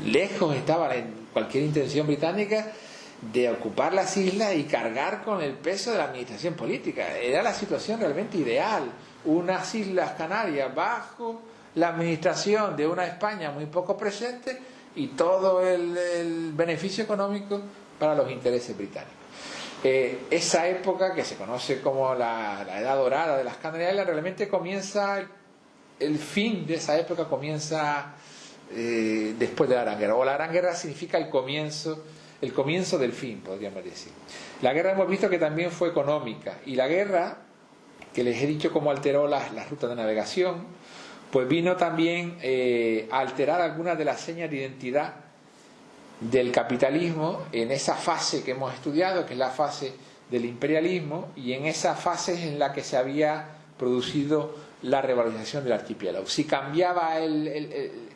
Lejos estaba cualquier intención británica de ocupar las islas y cargar con el peso de la administración política. Era la situación realmente ideal, unas islas Canarias bajo la administración de una España muy poco presente, y todo el beneficio económico para los intereses británicos. Esa época, que se conoce como la Edad Dorada de las Canary Islands, realmente comienza, el fin de esa época comienza después de la Gran Guerra, o la Gran Guerra significa el comienzo del fin, podríamos decir. La guerra hemos visto que también fue económica, y la guerra, que les he dicho cómo alteró las rutas de navegación, pues vino también a alterar algunas de las señas de identidad del capitalismo en esa fase que hemos estudiado, que es la fase del imperialismo, y en esa fase en la que se había producido la revalorización del archipiélago. Si cambiaba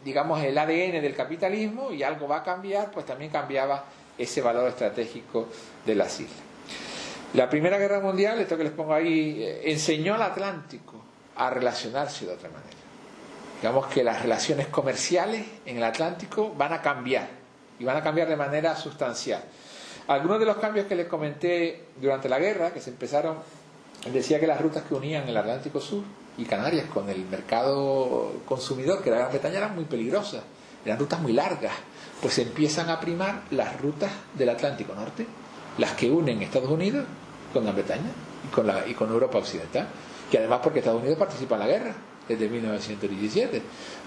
digamos el ADN del capitalismo, y algo va a cambiar, pues también cambiaba ese valor estratégico de las islas. La Primera Guerra Mundial, esto que les pongo ahí, enseñó al Atlántico a relacionarse de otra manera. Digamos que las relaciones comerciales en el Atlántico van a cambiar, y van a cambiar de manera sustancial. Algunos de los cambios que les comenté durante la guerra, que se empezaron, decía que las rutas que unían el Atlántico Sur y Canarias con el mercado consumidor, que era Gran Bretaña, eran muy peligrosas, eran rutas muy largas. Pues se empiezan a primar las rutas del Atlántico Norte, las que unen Estados Unidos con Gran Bretaña y con Europa Occidental, que además porque Estados Unidos participa en la guerra desde 1917.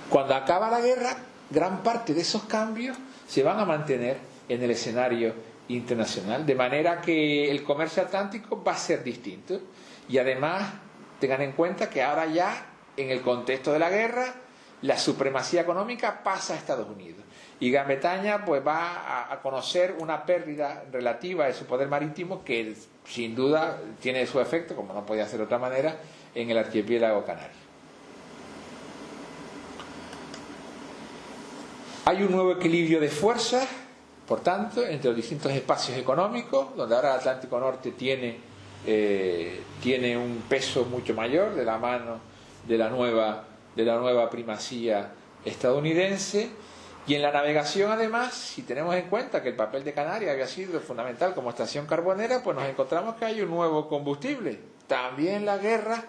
Cuando acaba la guerra, gran parte de esos cambios se van a mantener en el escenario internacional, de manera que el comercio atlántico va a ser distinto. Y además tengan en cuenta que ahora ya, en el contexto de la guerra, la supremacía económica pasa a Estados Unidos, y Gran Bretaña pues va a conocer una pérdida relativa de su poder marítimo, que sin duda tiene su efecto, como no podía ser de otra manera, en el archipiélago canario. Hay un nuevo equilibrio de fuerzas, por tanto, entre los distintos espacios económicos, donde ahora el Atlántico Norte tiene un peso mucho mayor de la mano de la nueva primacía estadounidense. Y en la navegación, además, si tenemos en cuenta que el papel de Canarias había sido fundamental como estación carbonera, pues nos encontramos que hay un nuevo combustible. También la guerra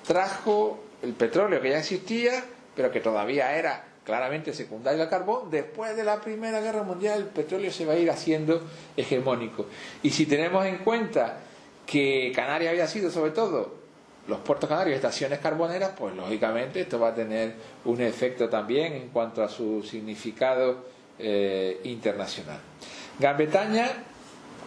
trajo el petróleo, que ya existía, pero que todavía era claramente secundario al carbón. Después de la Primera Guerra Mundial, el petróleo se va a ir haciendo hegemónico. Y si tenemos en cuenta que Canarias había sido, sobre todo, los puertos canarios, estaciones carboneras, pues lógicamente esto va a tener un efecto también en cuanto a su significado internacional. Gran Bretaña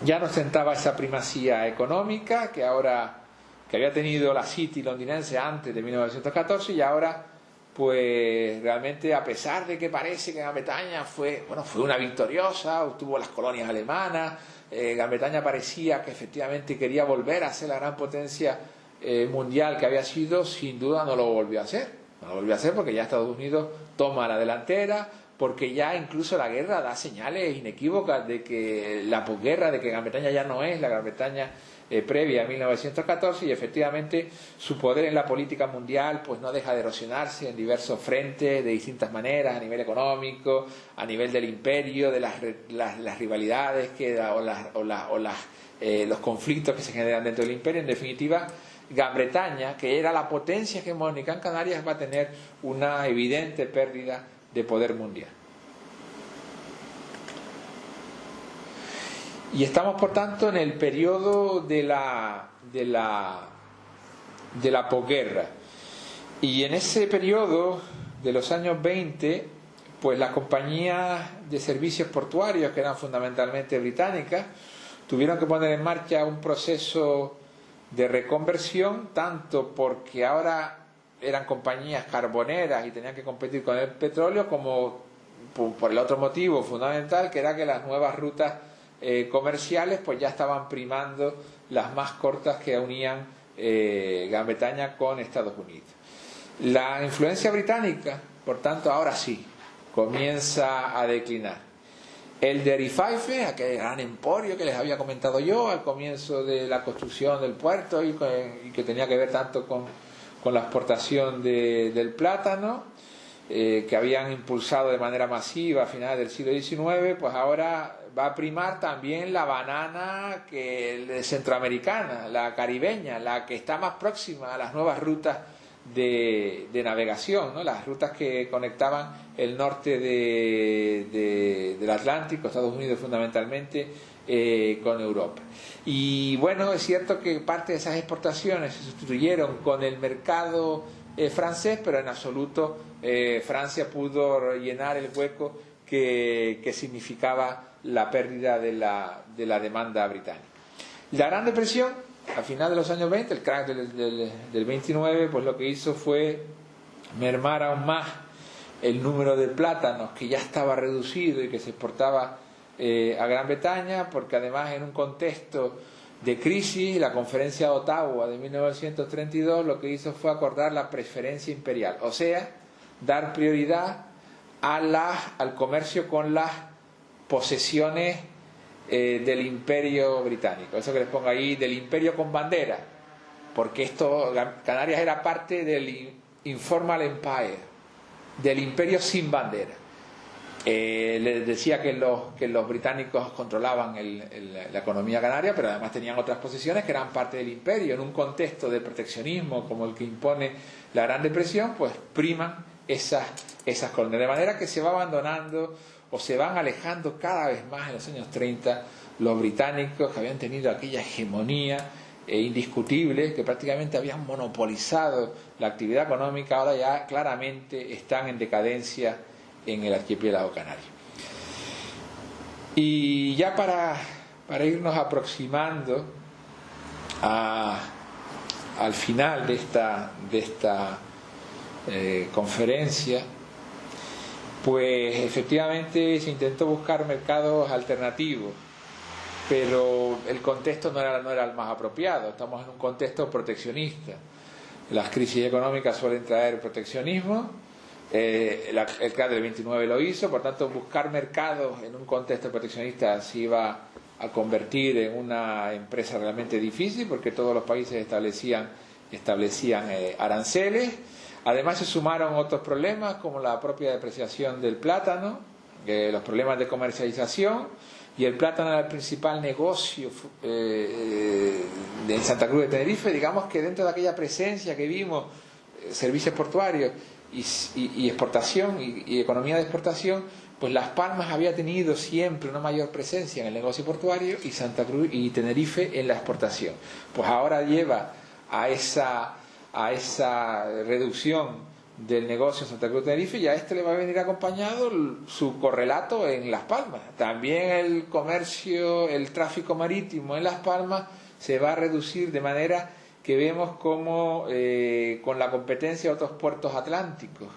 ya no ostentaba esa primacía económica que había tenido la City londinense antes de 1914, y ahora pues realmente, a pesar de que parece que Gran Bretaña fue una victoriosa, obtuvo las colonias alemanas, Gran Bretaña parecía que efectivamente quería volver a ser la gran potencia mundial que había sido, sin duda no lo volvió a hacer. No lo volvió a hacer porque ya Estados Unidos toma la delantera, porque ya incluso la guerra da señales inequívocas de que la posguerra, de que Gran Bretaña ya no es la Gran Bretaña previa a 1914, y efectivamente su poder en la política mundial pues no deja de erosionarse en diversos frentes de distintas maneras, a nivel económico, a nivel del imperio, de las rivalidades los conflictos que se generan dentro del imperio. En definitiva, Gran Bretaña, que era la potencia hegemónica en Canarias, va a tener una evidente pérdida de poder mundial. Y estamos, por tanto, en el periodo de la posguerra. Y en ese periodo de los años 20, pues las compañías de servicios portuarios, que eran fundamentalmente británicas, tuvieron que poner en marcha un proceso de reconversión, tanto porque ahora eran compañías carboneras y tenían que competir con el petróleo, como por el otro motivo fundamental, que era que las nuevas rutas comerciales pues ya estaban primando las más cortas que unían Gran Bretaña con Estados Unidos. La influencia británica, por tanto, ahora sí comienza a declinar. El de Rifaife, aquel gran emporio que les había comentado yo al comienzo de la construcción del puerto y que tenía que ver tanto con la exportación del plátano, que habían impulsado de manera masiva a finales del siglo XIX, pues ahora va a primar también la banana centroamericana, la caribeña, la que está más próxima a las nuevas rutas de navegación, ¿no? Las rutas que conectaban el norte del Atlántico, Estados Unidos fundamentalmente, con Europa. Y bueno, es cierto que parte de esas exportaciones se sustituyeron con el mercado francés, pero en absoluto Francia pudo llenar el hueco que significaba la pérdida de la demanda británica. La Gran Depresión, a final de los años 20, el crack del 29, pues lo que hizo fue mermar aún más el número de plátanos, que ya estaba reducido y que se exportaba a Gran Bretaña, porque además en un contexto de crisis, la conferencia de Ottawa de 1932 lo que hizo fue acordar la preferencia imperial, o sea, dar prioridad al comercio con las posesiones del imperio británico. Eso que les pongo ahí, del imperio con bandera, porque Canarias era parte del informal empire, del imperio sin bandera. Les decía que los británicos controlaban la economía canaria, pero además tenían otras posesiones que eran parte del imperio. En un contexto de proteccionismo como el que impone la Gran Depresión, pues priman esas colonias, de manera que se va abandonando o se van alejando cada vez más en los años 30 los británicos, que habían tenido aquella hegemonía indiscutible, que prácticamente habían monopolizado la actividad económica. Ahora ya claramente están en decadencia en el archipiélago canario. Y ya para irnos aproximando al final de esta conferencia, pues efectivamente se intentó buscar mercados alternativos, pero el contexto no era el más apropiado. Estamos en un contexto proteccionista. Las crisis económicas suelen traer proteccionismo. El crack del 29 lo hizo, por tanto buscar mercados en un contexto proteccionista se iba a convertir en una empresa realmente difícil, porque todos los países establecían aranceles. Además se sumaron otros problemas como la propia depreciación del plátano, los problemas de comercialización, y el plátano era el principal negocio en Santa Cruz de Tenerife. Digamos que dentro de aquella presencia que vimos, servicios portuarios y exportación y economía de exportación, pues Las Palmas había tenido siempre una mayor presencia en el negocio portuario y Santa Cruz y Tenerife en la exportación. Pues ahora lleva a esa reducción del negocio en Santa Cruz de Tenerife, y a este le va a venir acompañado su correlato en Las Palmas. También el comercio, el tráfico marítimo en Las Palmas se va a reducir, de manera que vemos como con la competencia de otros puertos atlánticos,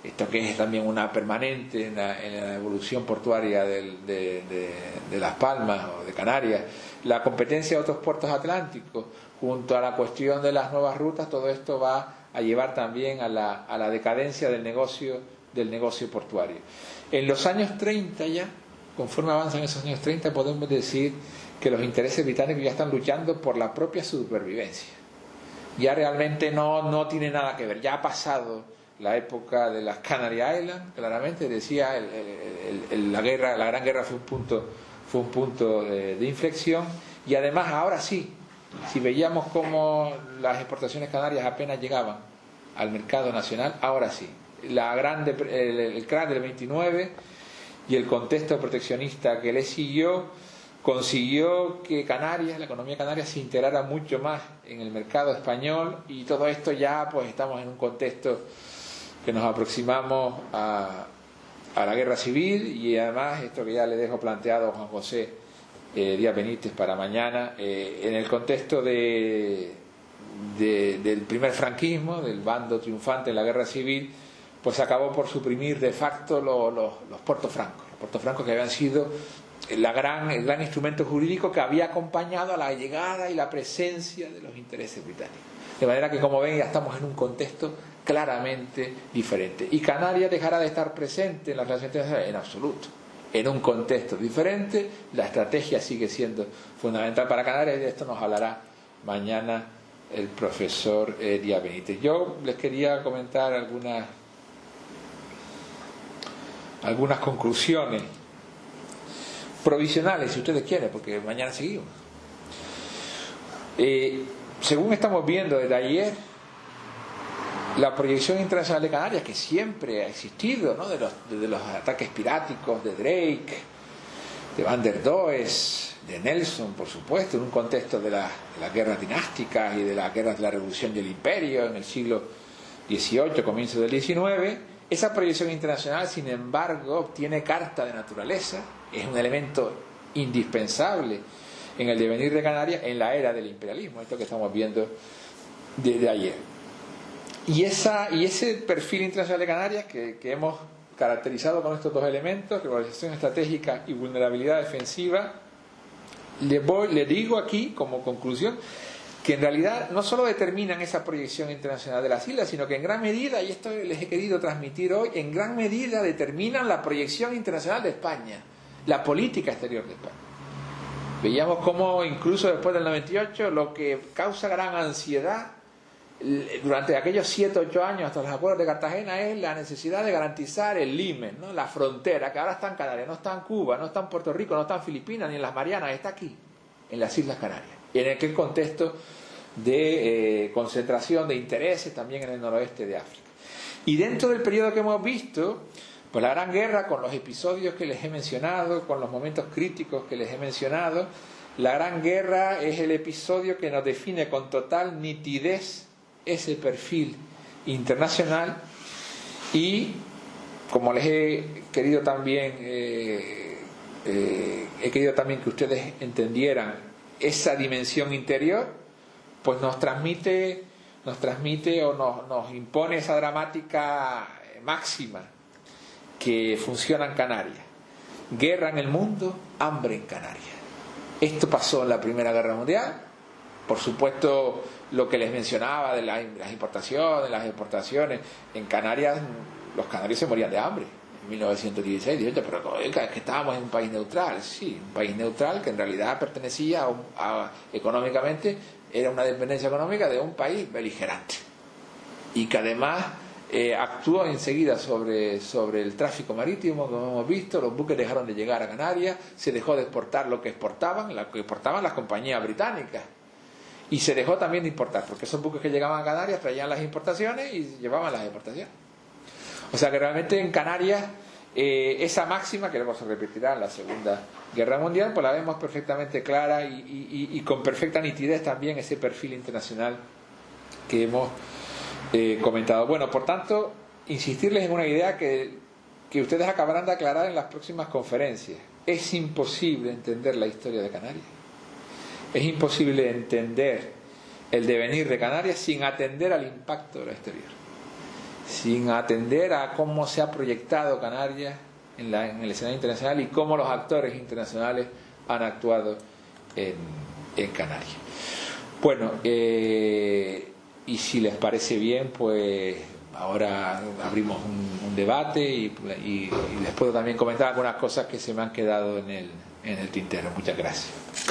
esto que es también una permanente en la evolución portuaria de Las Palmas o de Canarias, la competencia de otros puertos atlánticos junto a la cuestión de las nuevas rutas, todo esto va a llevar también a la decadencia del negocio del negocio portuario. En los años 30 ya, conforme avanzan esos años 30, podemos decir que los intereses británicos ya están luchando por la propia supervivencia. Ya realmente no tiene nada que ver, ya ha pasado la época de las Canary Islands, claramente, decía, la Gran Guerra fue un punto de inflexión, y además ahora sí, si veíamos cómo las exportaciones canarias apenas llegaban al mercado nacional, ahora sí, el crack del 29 y el contexto proteccionista que le siguió consiguió que Canarias, la economía canaria, se integrara mucho más en el mercado español, y todo esto ya pues estamos en un contexto que nos aproximamos a la guerra civil, y además esto que ya le dejo planteado a Juan José Díaz Benítez para mañana, en el contexto del primer franquismo, del bando triunfante en la guerra civil, pues acabó por suprimir de facto los puertos francos que habían sido el gran instrumento jurídico que había acompañado a la llegada y la presencia de los intereses británicos. De manera que, como ven, ya estamos en un contexto claramente diferente. ¿Y Canarias dejará de estar presente en las relaciones internacionales? En absoluto. En un contexto diferente, la estrategia sigue siendo fundamental para Canarias, y de esto nos hablará mañana el profesor Díaz Benítez. Yo les quería comentar algunas conclusiones provisionales, si ustedes quieren, porque mañana seguimos. Según estamos viendo desde ayer, la proyección internacional de Canarias, que siempre ha existido, ¿no? Desde los ataques piráticos de Drake, de Van der Does, de Nelson, por supuesto, en un contexto de las guerras dinásticas y de las guerras de la Revolución y el Imperio en el siglo XVIII, comienzo del XIX, esa proyección internacional, sin embargo, tiene carta de naturaleza, es un elemento indispensable en el devenir de Canarias en la era del imperialismo, esto que estamos viendo desde ayer. Y ese perfil internacional de Canarias que hemos caracterizado con estos dos elementos, globalización estratégica y vulnerabilidad defensiva, le digo aquí como conclusión que en realidad no solo determinan esa proyección internacional de las islas, sino que en gran medida, y esto les he querido transmitir hoy, en gran medida determinan la proyección internacional de España, la política exterior de España. Veíamos cómo incluso después del 98 lo que causa gran ansiedad durante aquellos 7 o 8 años hasta los acuerdos de Cartagena es la necesidad de garantizar el limen, ¿no? La frontera, que ahora está en Canarias, no está en Cuba, no está en Puerto Rico, no está en Filipinas ni en las Marianas, está aquí, en las Islas Canarias, y en aquel contexto de concentración de intereses también en el noroeste de África. Y dentro del periodo que hemos visto, pues la Gran Guerra, con los episodios que les he mencionado, con los momentos críticos que les he mencionado, la Gran Guerra es el episodio que nos define con total nitidez ese perfil internacional, y como les he querido también que ustedes entendieran esa dimensión interior, pues nos transmite o nos impone esa dramática máxima que funciona en Canarias: guerra en el mundo, hambre en Canarias. Esto pasó en la Primera Guerra Mundial. Por supuesto, lo que les mencionaba de las importaciones, las exportaciones, en Canarias, los canarios se morían de hambre en 1916, 18, pero es que estábamos en un país neutral, sí, un país neutral que en realidad pertenecía económicamente, era una dependencia económica de un país beligerante, y que además actuó enseguida sobre el tráfico marítimo, como hemos visto. Los buques dejaron de llegar a Canarias, se dejó de exportar lo que exportaban las compañías británicas, y se dejó también de importar, porque esos buques que llegaban a Canarias traían las importaciones y llevaban las exportaciones. O sea que realmente en Canarias esa máxima, que luego se repetirá en la Segunda Guerra Mundial, pues la vemos perfectamente clara, y con perfecta nitidez también ese perfil internacional que hemos comentado. Bueno, por tanto, insistirles en una idea que ustedes acabarán de aclarar en las próximas conferencias. Es imposible entender la historia de Canarias, es imposible entender el devenir de Canarias sin atender al impacto de lo exterior, sin atender a cómo se ha proyectado Canarias en el escenario internacional y cómo los actores internacionales han actuado en Canarias. Bueno, y si les parece bien, pues ahora abrimos un debate y les puedo también comentar algunas cosas que se me han quedado en el tintero. Muchas gracias.